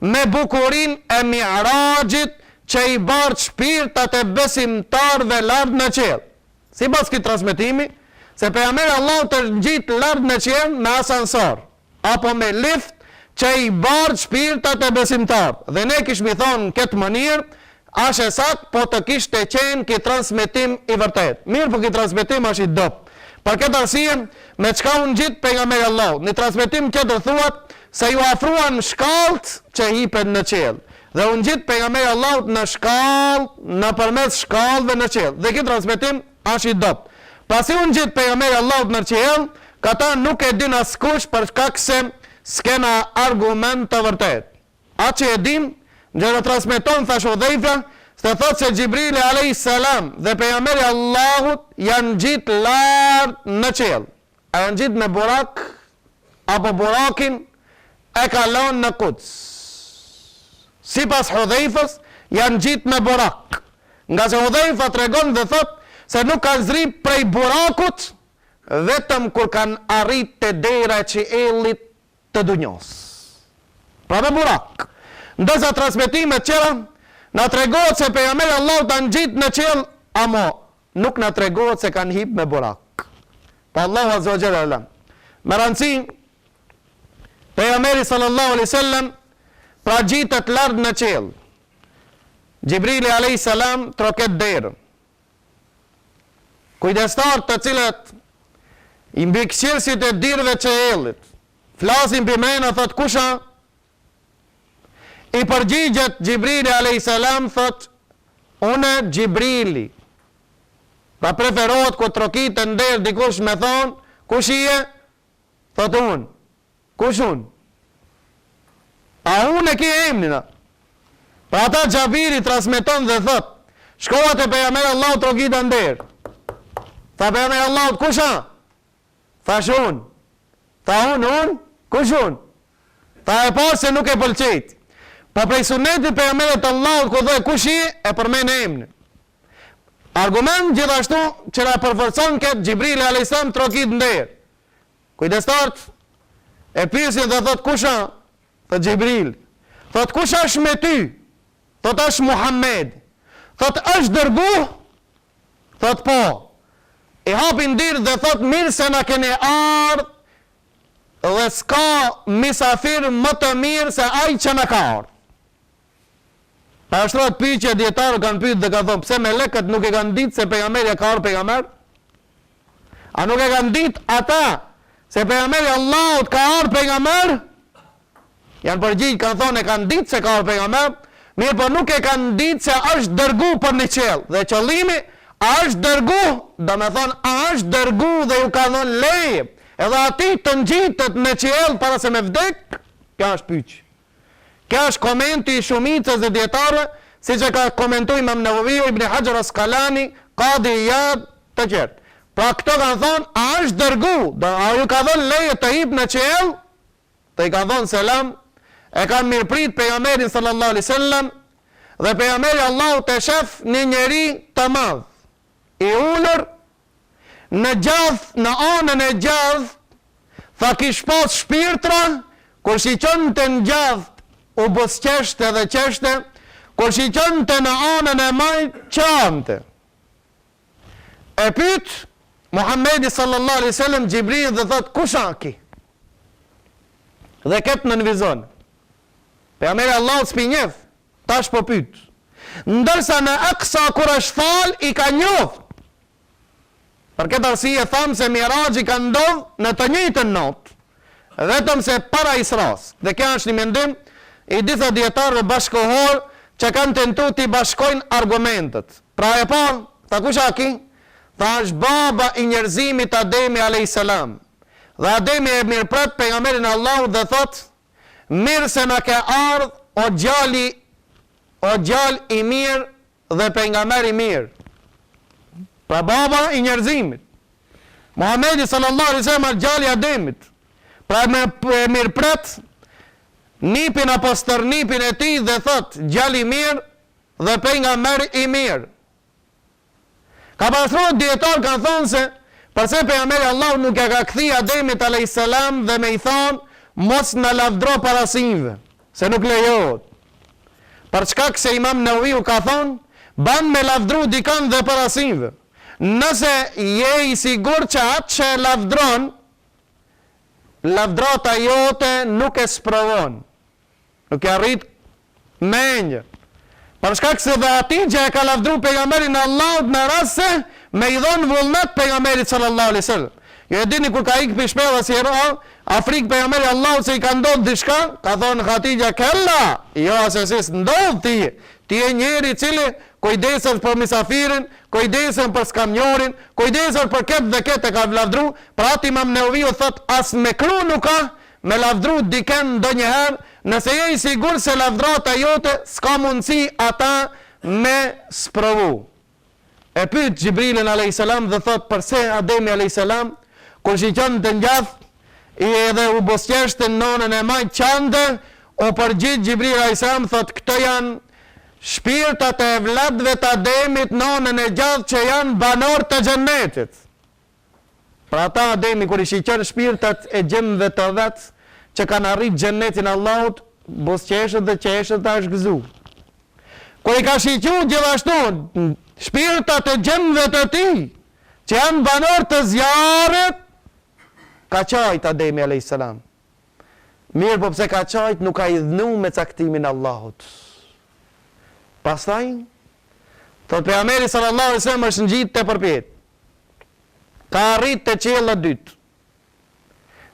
[SPEAKER 3] me bukurin e Mi'rajit që i barë shpirtat e besimtarëve lart në qiell. Si pas këtë transmetimi, se pejgamberi Allahu të ngjit lart në qiell me asansor, apo me lift, që i barë shpirtat e besimtarë. Dhe ne kishmi thonë në këtë mënyrë, ashe saktë, po të kishte qenë këtë transmetim i vërtet. Mirë, po këtë transmetim është i dopë. Për këtë arsye, me çka unë gjitë pejgamberi Allahut. Në transmetim këtë thuat se ju afruan shkallët që hipet në qiell. Dhe unë gjitë pejgamberi Allahut në shkallë, në përmes shkallëve në qiell. Dhe këtë transmetim është i dopë. Pasi unë gjitë pejgamberi Allahut në qiell, këta nuk e din askush për shkak se s'kena argument të vërtet. Atë që e dim, gjë transmeton thash Hudhaifa, se thot se Xhibrili alayhis salam dhe pejgamberi Allahut janë gjit lart në qiell. A janë gjit me burak? apo burakin e kalon në Quds. Si pas Hudhaifës, janë gjitë me burak. Nga se Hudhaifa tregon dhe thot se nuk kanë zri prej burakut vetëm kur kanë arrit të dera që qiellit të dunjos. Pra me burak. Ndërsa transmetimet qëra na tregohet se pejgamberi Allahut kanë gjitë në qiell, ama nuk na tregohet se kanë hip me burak. Pa Allahu azza wa jalla. Me rëndësi, pejgamberi sallallahu alaihi wasallam pra gjitet lart në qiell. Gjibrili alayhi salam troket derën. Kujdestar të cilët i mbikëqyrësit e dirëve që qiellit flasin për mena, thot kusha? I përgjigjet Gjibrili alayhi salam, thot une Gjibrili. Pa preferohet ku trokit të nderë dikush me thonë, kush i e? Thot unë. Kush unë? A unë e ki emnina. Pra ata Gjabiri transmeton dhe thot, shkohat e pejgamberi Allahut trokit të nderë. Tha pejgamberi Allahut, kusha? Thash unë. Tha unë? Kush unë? Tha e parë se nuk e pëlqejt. Po prej sunetit pejgamberit Allahut ku dhe kush i e përmen emnin. Argument gjithashtu që na përforcon këtë Gjibrili alayhis salam trokit nder. Kujdestart e pyesin dhe thot kusha? Thot Gjibril. Thot kusha është me ty? Thot është Muhammed. Thot është dërgu? Thot po. I hapin dirë dhe thot mirë se na keni ardhë dhe s'ka misafir më të mirë se ai që na ka ardhë. Pa ashtrat pyqe djetarë kanë pyet dhe ka thonë, pse me lekët nuk e kanë ditë se pejgamberi ka ardhur pejgamber? A nuk e kanë ditë ata se pejgamberi Allahut ka ardhur pejgamber? Janë përgjigj, kanë thonë e kanë ditë se ka ardhur pejgamber, mirë po nuk e kanë ditë se është dërgu për një qiell. Dhe qëllimi, a është dërgu, do me thonë, a është dërgu dhe ju ka thonë leje, edhe ati të ngjitet në qiell para se me vdek, kjo është pyetje. Kjo është komenti i shumicës e dietarëve, siç e ka komentuar Imam Nawawi, Ibn Hajar Asqalani, Qadi Iyad, të tjerë. Pra këto kanë thonë, a është dërgu, a ju ka dhënë leje të hip në qiell? Të i ka thonë selam, e kanë mirëprit pejgamberin sallallahu alaihi wasallam, dhe pejgamberi Allahut e shef një njeri të madh, i ulur në gjadh, në anën e gjadh, tha kish pas shpirtra, kur shiqon të në gjadh, u busqeshte dhe qeshte, kur shiqonte në anën e maj, qante. E pyet Muhammedi sallallahu alaihi wasallam Gjibril dhe thot, kusha ki? Dhe ketë në nënvizon. Pejgamberi Allahut s'pi njeh, tash po pyet. Ndërsa në Aksa kur është fal, i ka njoft. Për këtë arsye tham se Miraxhi ka ndodh në të njëjtën natë, vetëm se para Isras. Dhe kjo është një mendim i disa dietarëve bashkohor që kanë tentuar të bashkojnë argumentet. Pra e pa, tha kusha ki? Tha është baba i njerëzimit Ademi alayhis salam. Dhe Ademi e mirëpret pejgamberin Allahut dhe thot, mirë se na ke ardh o gjall i mirë dhe pejgamber i mirë. Pra baba i njerëzimit. Muhamedi sallallahu alaihi wasallam është gjalli i Ademit. Pra me mirëpret nipin apo stërnipin e tij dhe thot, gjalli i mirë dhe pejgamber i mirë. Ka pasur dietar kanë thonë se përse pejgamberi Allahu nuk e ka kthy Ademit alayhis salam dhe me i thonë mos na lavdro para sinjve, se nuk lejohet. Për çka se Imam Nawawi ka thonë, ban me lavdru dikan dhe para sinjve. Nëse je i sigur që atë që lavdron, lavdrata jote nuk e sprovon, nuk e arrit menjë. Për shkak se dhe ati që e ka lavdru pejgamberin Allahut në rast se me i dhonë vullnet pejgamberit sallallahu alaihi wasallam. Jo e dini kur ka ikë për shpella si Afrikë pejgamberi Allahut se i ka ndodhur diçka, ka thonë Hatija kella, jo asesis ndodh ti. Ti je njeri i cili kujdeset për misafirin, kujdeset për skamnjorin, kujdeset për këtë dhe këtë e ka lavdru. Pra ati Imam Nawawi thot as me kru nuk ka me lavdru diken ndonjëherë, nëse je i sigur se lavdrata jote s'ka mundësi ata me sprovu. E pyet Gjibrilin alayhis salam dhe thot përse Ademi alayhis salam kur shiqon të ngjall i edhe u bosqeshtë nonën e majtë qande, o përgjith Gjibril a.s. thot, këto janë shpirtat e vladve të Ademit, nonën e gjallë që janë banor të xhennetit. Pra ata Ademi, kur i shiqen shpirtat e gjemëve të vetë, që kanë arrit xhennetin Allahut, bosqeshët dhe qeshët ta është gëzu. Kur i ka shiqu gjithashtu shpirtat e gjemëve të ti, që janë banor të zjarrit, ka qajt Ademi a.s. Mirë po pse ka qajt, nuk ka idhnu me caktimin Allahut. Pastaj, thot pejgamberi sallallahu alaihi wasallam është ngjit te përpjet. Ka arrit te qiella dytë.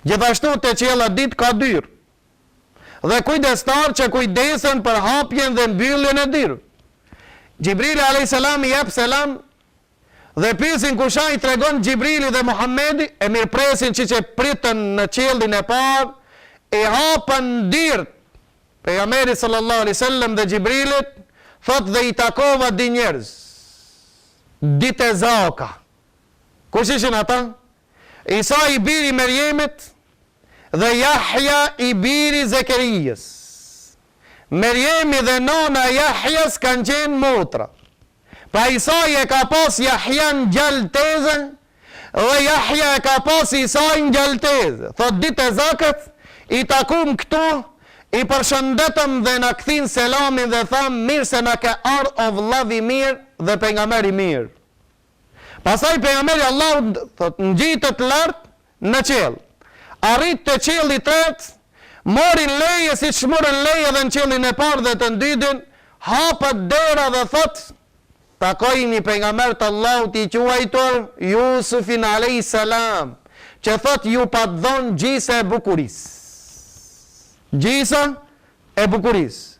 [SPEAKER 3] Gjithashtu te qiella dytë ka dyrë. Dhe kujdestar që kujdesen për hapjen dhe mbylljen e dyrë. Gjibrili alayhis salam i jep selam dhe pyesin kush ai, tregon Gjibrili dhe Muhamedi, e mirpresin që pritën në qiellin e parë, e hapën dyrë. Pejgamberi sallallahu alaihi wasallam dhe Gjibrilit thot dhe i takova di njerëz, ditë e zaka. Kush ishin ata? Isa i biri Merjemit dhe Jahja i biri Zekerijes. Merjemi dhe nona Jahjas kanë qenë motra. Pra Isa e ka pas Jahjan gjallteze dhe Jahja e ka pas Isa gjallteze. Thot ditë e zakët, i takum këtu, i përshëndetëm dhe na kthin selamin dhe tham mirë se na ka ardh o vllav i mirë dhe pejgamber i mirë. Pastaj pejgamberi Allahut thot ngjitet lart në qiell. Arrit te qielli i tretë, morin leje si shmorën leje edhe në qiellin e parë dhe të dytin, hapët dera dhe thot takoi një pejgamber të Allahut i quajtur Jusufin alayhis salam, që thot ju pa dhon gjisa e bukurisë. Gjisa e bukurisë.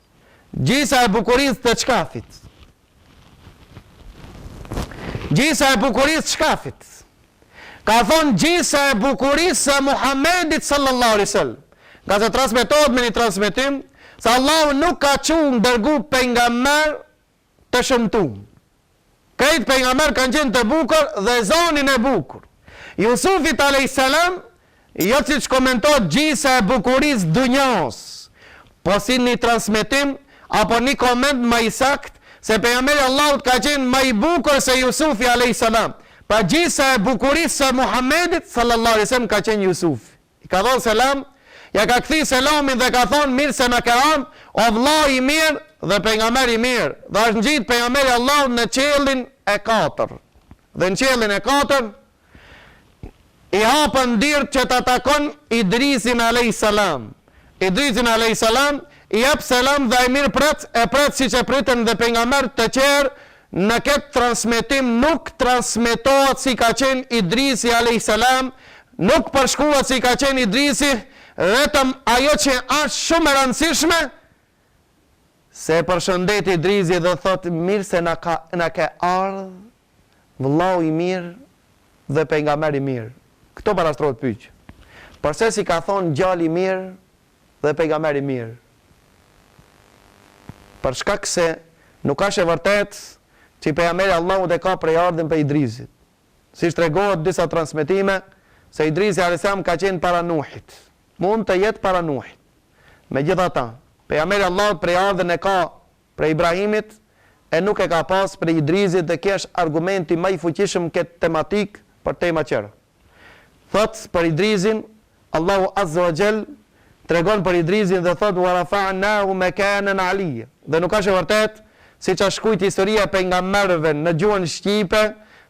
[SPEAKER 3] Gjisa e bukurisë të çkafit. Gjisa e bukurisë të çkafit. Ka thonë gjisa e bukurisë e Muhammedit sallallahu alaihi wasallam. Nga se transmetohet me një transmetim se Allahu nuk ka qenë dërgu pejgamber të shëmtuar. Krejt pejgamber kanë qenë të bukur dhe zonin e bukur. Jusufit alayhis salam, jo që komentohet gjisa e bukurisë dunjos, po si një transmetim apo një koment më i sakt se pejgamberi Allahut ka qenë më i bukur se Jusufi alayhis salam. Pa gjisa e bukurisë së Muhammedit sallallahu alaihi wasallam ka qenë Jusufi. I ka dhënë selam, ja ka kthy selamin dhe ka thonë mirë se na ka ardhur o vëlla i mirë dhe pejgamber i mirë. Dhe është ngjit pejgamberi Allahut në qiellin e katër. Dhe në qiellin e katër i hapën dirë që të takon Idrisin alayhis salam. Idrisin alayhis salam i jep selam dhe e mirë pret si që pritën dhe pejgamber të qerë. Në këtë transmetim nuk transmetohet si ka qenë Idrisi alayhis salam, nuk përshkruhet si ka qenë Idrisi, vetëm ajo që është shumë e rëndësishme se përshëndet Idrisi dhe thot mirë se na ka ardhur vëllau i mirë dhe pejgamber i mirë. Këto parashtrohet pyetje. Përse si ka thonë gjali i mirë dhe pejgamber i mirë? Për shkak se nuk është e vërtet që pejgamberi Allahut e ka prej ardhin për Idrisit. Si tregohet disa transmetime se Idrisi alayhis salam ka qenë para Nuhit. Mund të jetë para Nuhit. Megjithatë, pejgamberi Allahut prej ardhin e ka prej Ibrahimit e nuk e ka pas prej Idrisit dhe kjo është argumenti më i fuqishëm këtë tematik për tema tjera. Thot për Idrisin, Allahu Azza wa Jall tregon për Idrisin dhe thot wa rafa'nahu makanan 'aliyya. Dhe nuk është e vërtet si që shkujt historia pejgamberëve në gjuhën shqipe,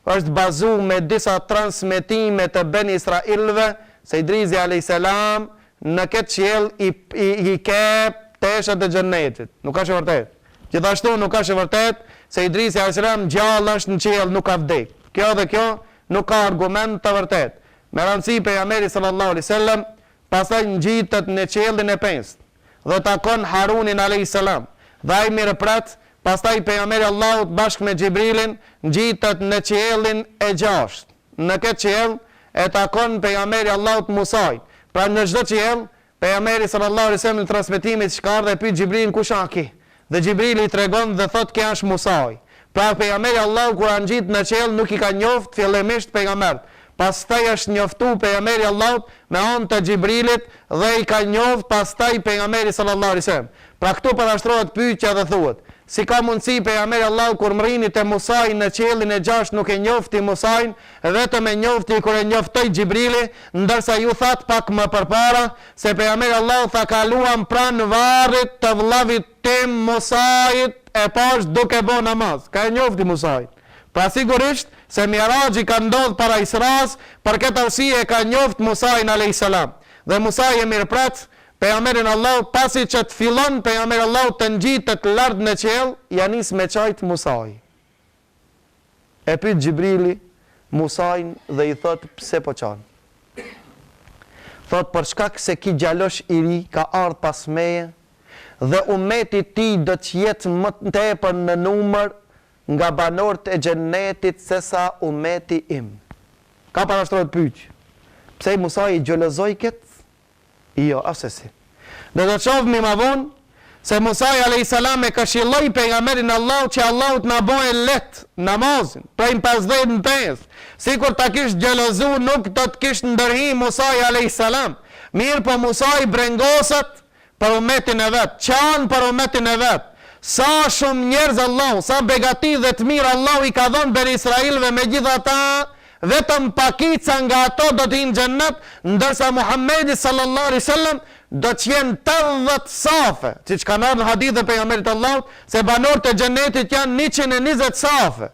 [SPEAKER 3] është bazuar me disa transmetime të Ben Israilëve se Idrisi alayhis salam në këtë qiell i kep teshat e xhennetit. Nuk është e vërtet. Gjithashtu nuk është e vërtet se Idrisi alayhis salam gjallë është në qiell, nuk ka vdek. Kjo dhe kjo nuk ka argument të vërtet. Me rëndësi pejgamberi sallallahu alaihi wasallam pastaj ngjitet në qiellin e pestë dhe takon Harunin alayhis salam. Dhe ai mirëpret. Pastaj pejgamberi Allahut bashkë me Xhibrilin ngjitet në qiellin e gjashtë. Në këtë qiell e takon pejgamberi Allahut Musaj. Pra në çdo qiell pejgamberi sallallahu alaihi wasallam në transmetimin që ka ardhur pyet Xhibrilin kush aki. Dhe Xhibrili i tregon dhe thot kjo është Musaj. Pra pejgamberi Allahut kur ngjit në qiell nuk i ka njoft fillimisht pejgambert. pastaj është njoftu pejgamberi Allahut me anë të Xhibrilit dhe i ka njoft pastaj pejgamberi sallallahu alaihi wasallam. Pra këtu parashtrohet pyetja dhe thuhet, si ka mundësi pejgamberi Allahut kur mrini te Musai në qiellin e 6 nuk e njofti Musain, vetëm e njofti kur e njoftoi Xhibrili, ndërsa ju that pak më përpara se pejgamberi Allahut tha kaluam pranë varrit të vllavit tim Musait e pash duke bë namaz. Ka e njofti Musain. Pra sigurisht se Miraxhi ka ndodhur para Isras, për këtë arsye ka njoft Musain alayhis salam. Dhe Musa e mirëprat pejgamberin Allah, pasi që të fillon pejgamberi Allah të ngjitet lart në qiell, ja nis me çajt Musai. E pyet Xhibrili Musain dhe i thot pse po çan. Thot për shkak se ki gjalosh i ri ka ardh pas meje dhe ummeti ti do të jetë më tepër në numër nga banorët e xhennetit se sa ummeti im. Ka parashtrohet pyetje. Pse Musa i gjolozoi këtë? Jo, asesi. Dhe do të shohim më vonë se Musa alayhis salam e këshilloi pejgamberin Allah që Allahut na bëjë let namazin, prej 55. Sikur ta kish xhelozu nuk do të kish ndërhi Musa alayhis salam. Mirë po Musa i brengosat për ummetin e vet, çan për ummetin e vet. Sa shumë njerëz Allah, sa begati dhe të mirë Allah i ka dhënë Beni Israilve, megjithatë vetëm pakica nga ato do të hinë xhennet, ndërsa Muhamedi sallallahu alaihi wasallam do të jenë 80 safe, siç ka ardhur në hadith e pejgamberit Allahut, se banorët e xhennetit janë 120 safe.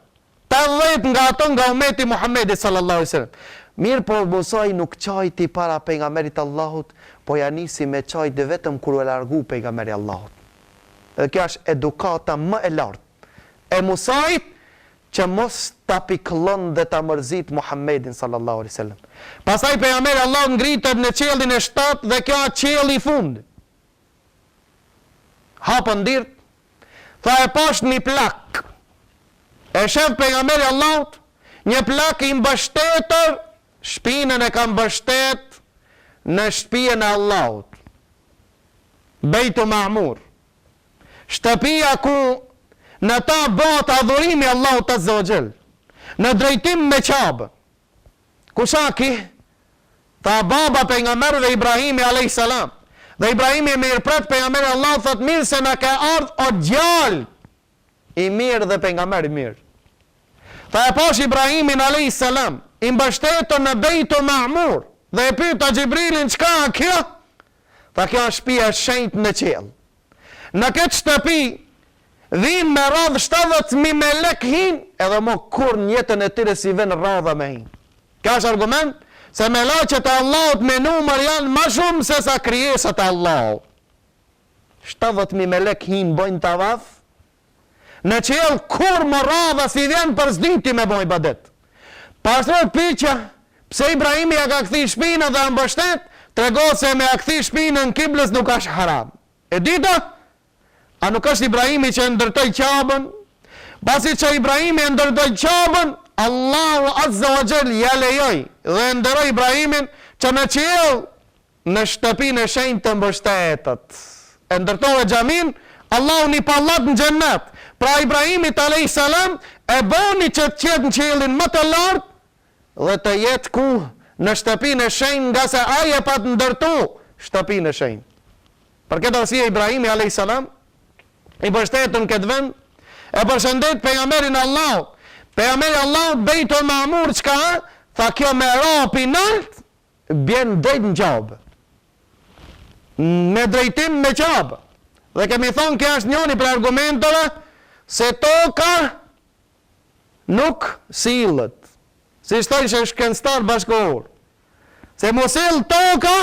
[SPEAKER 3] 80 nga ato nga ummeti Muhamedi sallallahu alaihi wasallam. Mirë po Musai nuk çajti para pejgamberit Allahut, po ja nisi me çajt vetëm kur u largu pejgamberi Allahut. Dhe kjo është edukata më e lartë e Musait që mos ta pikëllon dhe ta mërzit Muhammedin sallallahu alaihi wasallam. Pastaj pejgamberi Allah ngritet në qiellin e 7 dhe kjo është qielli i fundit. Hapën dirt, tha e pash një plak. E shef pejgamberi Allahut një plak i mbështetër, shpinën e ka mbështet në shtëpinë e Allahut. Beitu Ma'mur. Shtëpia ku në ta bëhet adhurimi Allahut azza wa jall, në drejtim me Ka'bë. Kusha ki? Ta baba pejgamberëve Ibrahimi alayhis salam. Dhe Ibrahimi e mirëpret pejgamberi Allah, thot mirë se na ka ardh o djalë i mirë dhe pejgamber i mirë. Tha e pash Ibrahimin alayhis salam, i mbështetën në Beitu Ma'mur dhe e pyeta Xhibrilin çka kjo? Tha kjo është shtëpia e shenjtë në qiell. Në këtë shtëpi vin me radhë 70.000 melek hin, edhe mo kur në jetën e tyre si ven radha me hin. Ka është argument se melaqet e Allahut me numër janë më shumë se sa krijesat e Allahut. 70.000 melek hin bojnë tavaf. Në qiell kur më radha si vjen për zdyti me bojnë ibadet. Pashtrohet pyetja, pse Ibrahimi ja ka kthi shpinën dhe mbështet, tregon se me ja kthi shpinën kiblës nuk është haram. E dita? A nuk është Ibrahimi që ndërtoi Ka'bën? Pasi që Ibrahimi e ndërtoi Ka'bën, Allahu azza wa jall ja lejoi dhe ndëroi Ibrahimin që në qiell në shtëpinë e shenjtë të mbështetet. E ndërtoi xhamin, Allahu një pallat në xhennet. Pra Ibrahimi alayhis salam e boni që të jetë në qiellin më të lartë dhe të jetë ku në shtëpinë e shenjtë, nga se ai e pa të ndërtu shtëpinë e shenjtë. Për këtë arsye Ibrahimi alayhis salam i mbështetën këtë vend, e përshëndet pejgamberin Allah. Pejgamberi Allah Beitul Ma'mur çka? Tha kjo me rapi nalt bjen drejt në Ka'bë. Me drejtim me Ka'bë. Dhe kemi thonë kjo është njëri për argumenteve se toka nuk sillet. Si shtoj që shkencëtar bashkëkohor. Se mos sill toka,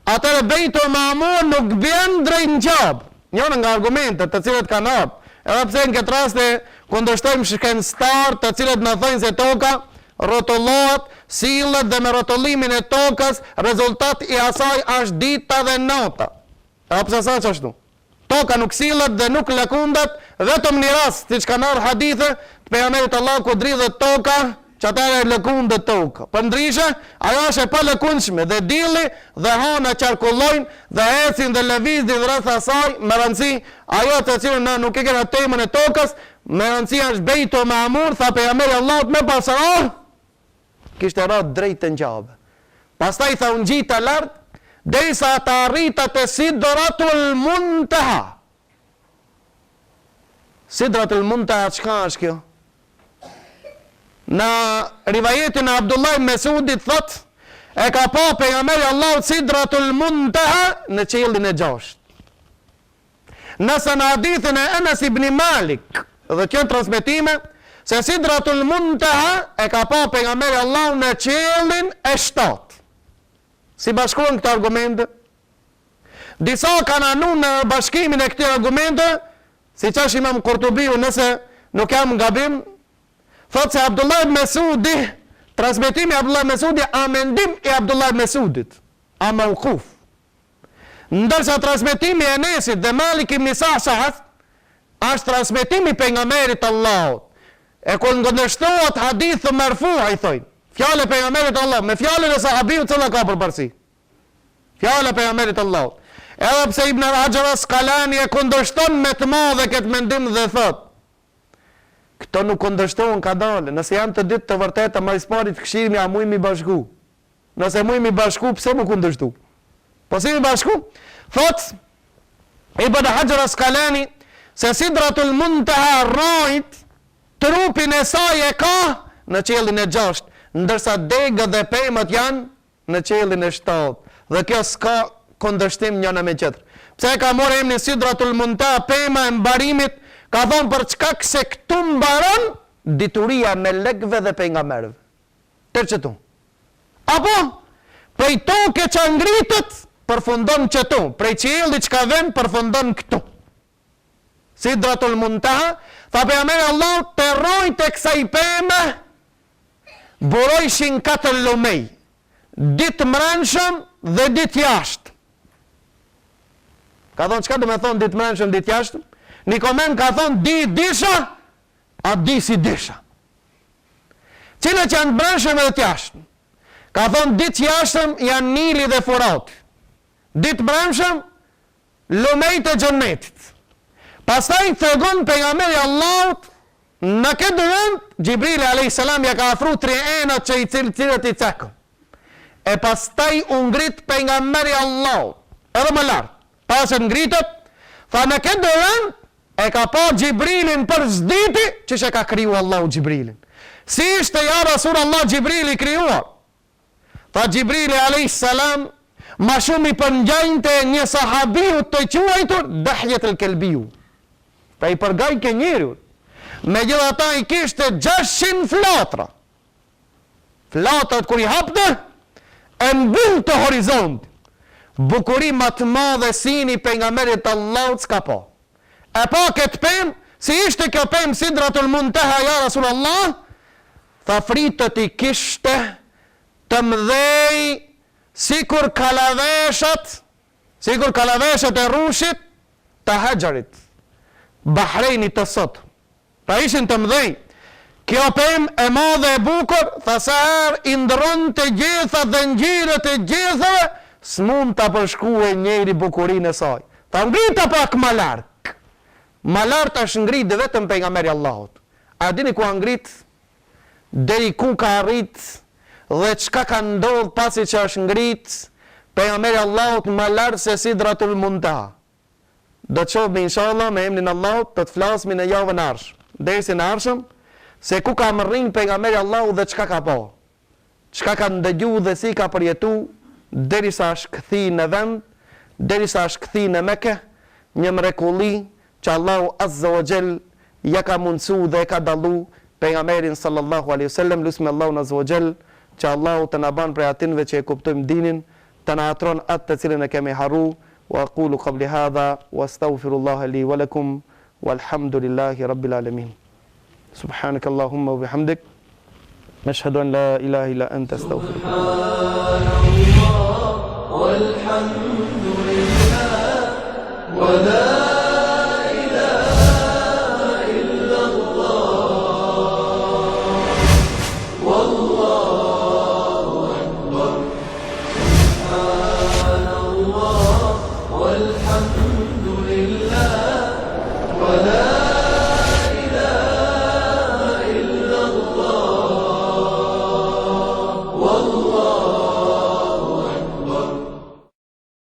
[SPEAKER 3] atëre Beitul Ma'mur nuk bjen drejt në Ka'bë. Njënë nga argumentet të cilët kanë ardhur. Edhe pse në këtë rast e kundërshtojmë shkencëtar të cilët na thënë se toka rrotullohet, sillet dhe me rrotullimin e tokës rezultati i asaj është dita dhe nata. Edhe pse sa ashtu. Toka nuk sillet dhe nuk lëkundet, vetëm në rast siç kanë ardhur hadithe të pejgamberit Allah ku dridhet toka, që atëre lëkundet toka. Për ndryshe, ajo është e pa lëkundshme dhe dilli dhe hana qarkullojnë dhe ecin dhe lëvizdin rreth asaj, me rëndësi ajo të cilën na nuk e kena temën e tokës, me rëndësi është Beitul Ma'mur, tha pejgamberi Allahut me pasardhë, kishte rrot drejt të ngjabe. Pastaj tha unë gjita lart, derisa ata arrita te Sidratul Muntaha. Sidratul Muntaha çka është kjo? Në rivajetin e Abdullah ibn Mesudit thot, e ka pa pejgamberi Allahut Sidratul Muntaha në qiellin e 6. Nëse në hadithin e Anas ibn Malik, dhe kjo transmetime, se Sidratul Muntaha e ka pa pejgamberi Allahut në qiellin e 7. Si bashkojnë këto argumente? Disa kanë anu në bashkimin e këtyre argumente, si që është Imam Kurtubiu, nëse nuk jam gabim, thot se Abdullah ibn Mesudi, transmetimi Abdullah ibn Mesudi, a mendim i Abdullah ibn Mesudit, a mauquf. Ndërsa transmetimi e Enesit dhe Malik ibn Sa'sahat, është transmetimi pejgamberit Allahut. E kur ngëndështohet hadith marfu, i thojnë, fjale pejgamberit Allahut, me fjale e sahabiut cëlla ka përparsi. Fjale pejgamberit Allahut. Edhe pse Ibn Hajar Asqalani e kundërshton me të madhe këtë mendim dhe thot, këto nuk kundërshtohen ka dalë, nëse janë të ditë të vërteta marisparit këshirimi a mujmi bashku. Nëse mujmi bashku, pse më kundërshtu? Po si mi bashku? Thot, Ibn Hajar Asqalani, se Sidratul Muntaha rrojt, trupin e saj e ka në qiellin e 6, ndërsa degët dhe pemët janë në qiellin e 7. Dhe kjo s'ka kundërshtim njëna me tjetër. Pse ka morë emrin Sidratul Muntaha, pema e mbarimit, ka thonë për çka se këtu mbaron dituria me lekëve dhe pejgamberëve. Tërë apo prej toke që ngritët përfundon qëtu, prej qiellit që ka vend përfundon këtu. Sidratul Muntaha, tha pejgamberi Allah, të rrojt e kësaj peme, burojshin 4 lumej, ditë mrenshëm dhe ditë jashtë. Ka thonë, qka do me thonë ditë mrenshëm, ditë jashtë? Nikomen ka thonë, di disha, a di si disha. Cile që janë mrenshëm edhe të jashtë? Ka thonë, ditë jashtëm janë Nili dhe Furati. Ditë mrenshëm, lumejt e xhennetit. Pastaj tregon pejgamberi Allahut, në këtë vend, Gjibrili a.s. ja ka afru 3 enat që i cilët i cekën. E pastaj u ngrit pejgamberi Allahut, edhe më lartë. Pas e ngritët, tha në këtë vend, e ka pa Gjibrilin për zditi, që që ka kriju Allahu Gjibrilin. Si ishte ja Rasul Allah Gjibrili krijuar? Tha Gjibrili a.s. ma shumë i përngjajnte një sahabiu të quajtur Dahjet el-Kelbiu. Pra i përgaj ke njëriut. Me gjitha ta i kishte 600 flatra. Flatrat kur i hapte, e mbyll të horizont. Bukuri më të madhe sini pejgamberit Allahut s'ka pa. E pa këtë pemë, si ishte kjo pemë Sidratul Muntaha ja Rasulullah, tha fritët i kishte të mdhej sikur kalaveshat e rrushit të Hajarit, Bahrejnit të sot. Pra ishin të mdhej. Kjo pemë e madhe e bukur, tha sa herë i ndron të gjitha dhe ngjyrët e gjithave, s'mund të përshkue njëri bukurin e saj. Ta ngrita pak më lartë. Më lartë është ngrit dhe vetëm pejgamberi Allahut. A dini ku ngrit? Deri ku ka arrit dhe çka ka ndodhur pasi që është ngrit pejgamberi Allahut më lartë se Sidratul Muntaha. Do të shohim inshallah me emrin Allahut, të flasmi në javën e ardhshme. Derisi në ardhshëm se ku ka rrinë pejgamberi Allahut dhe çka ka pa. Çka ka ndëgju dhe si ka përjetu derisa është kthi në vend, derisa është kthi në Mekë, një mrekulli që Allahu Azza wa Jall ja ka mundsu dhe ka dallu pejgamberin sallallahu alaihi wasallam. Lusme Allahun Azza wa Jall që Allahu të na ban prej atinve që e kuptojmë dinin, të na atron atë të cilën e kemi harru. Wa aqulu qabli hadha wa astaghfirullaha li wa lakum walhamdulillahi rabbil alamin. سبحانك اللهم وبحمدك نشهد أن لا إله إلا أنت استغفرك.
[SPEAKER 1] سبحان الله والحمد لله ولا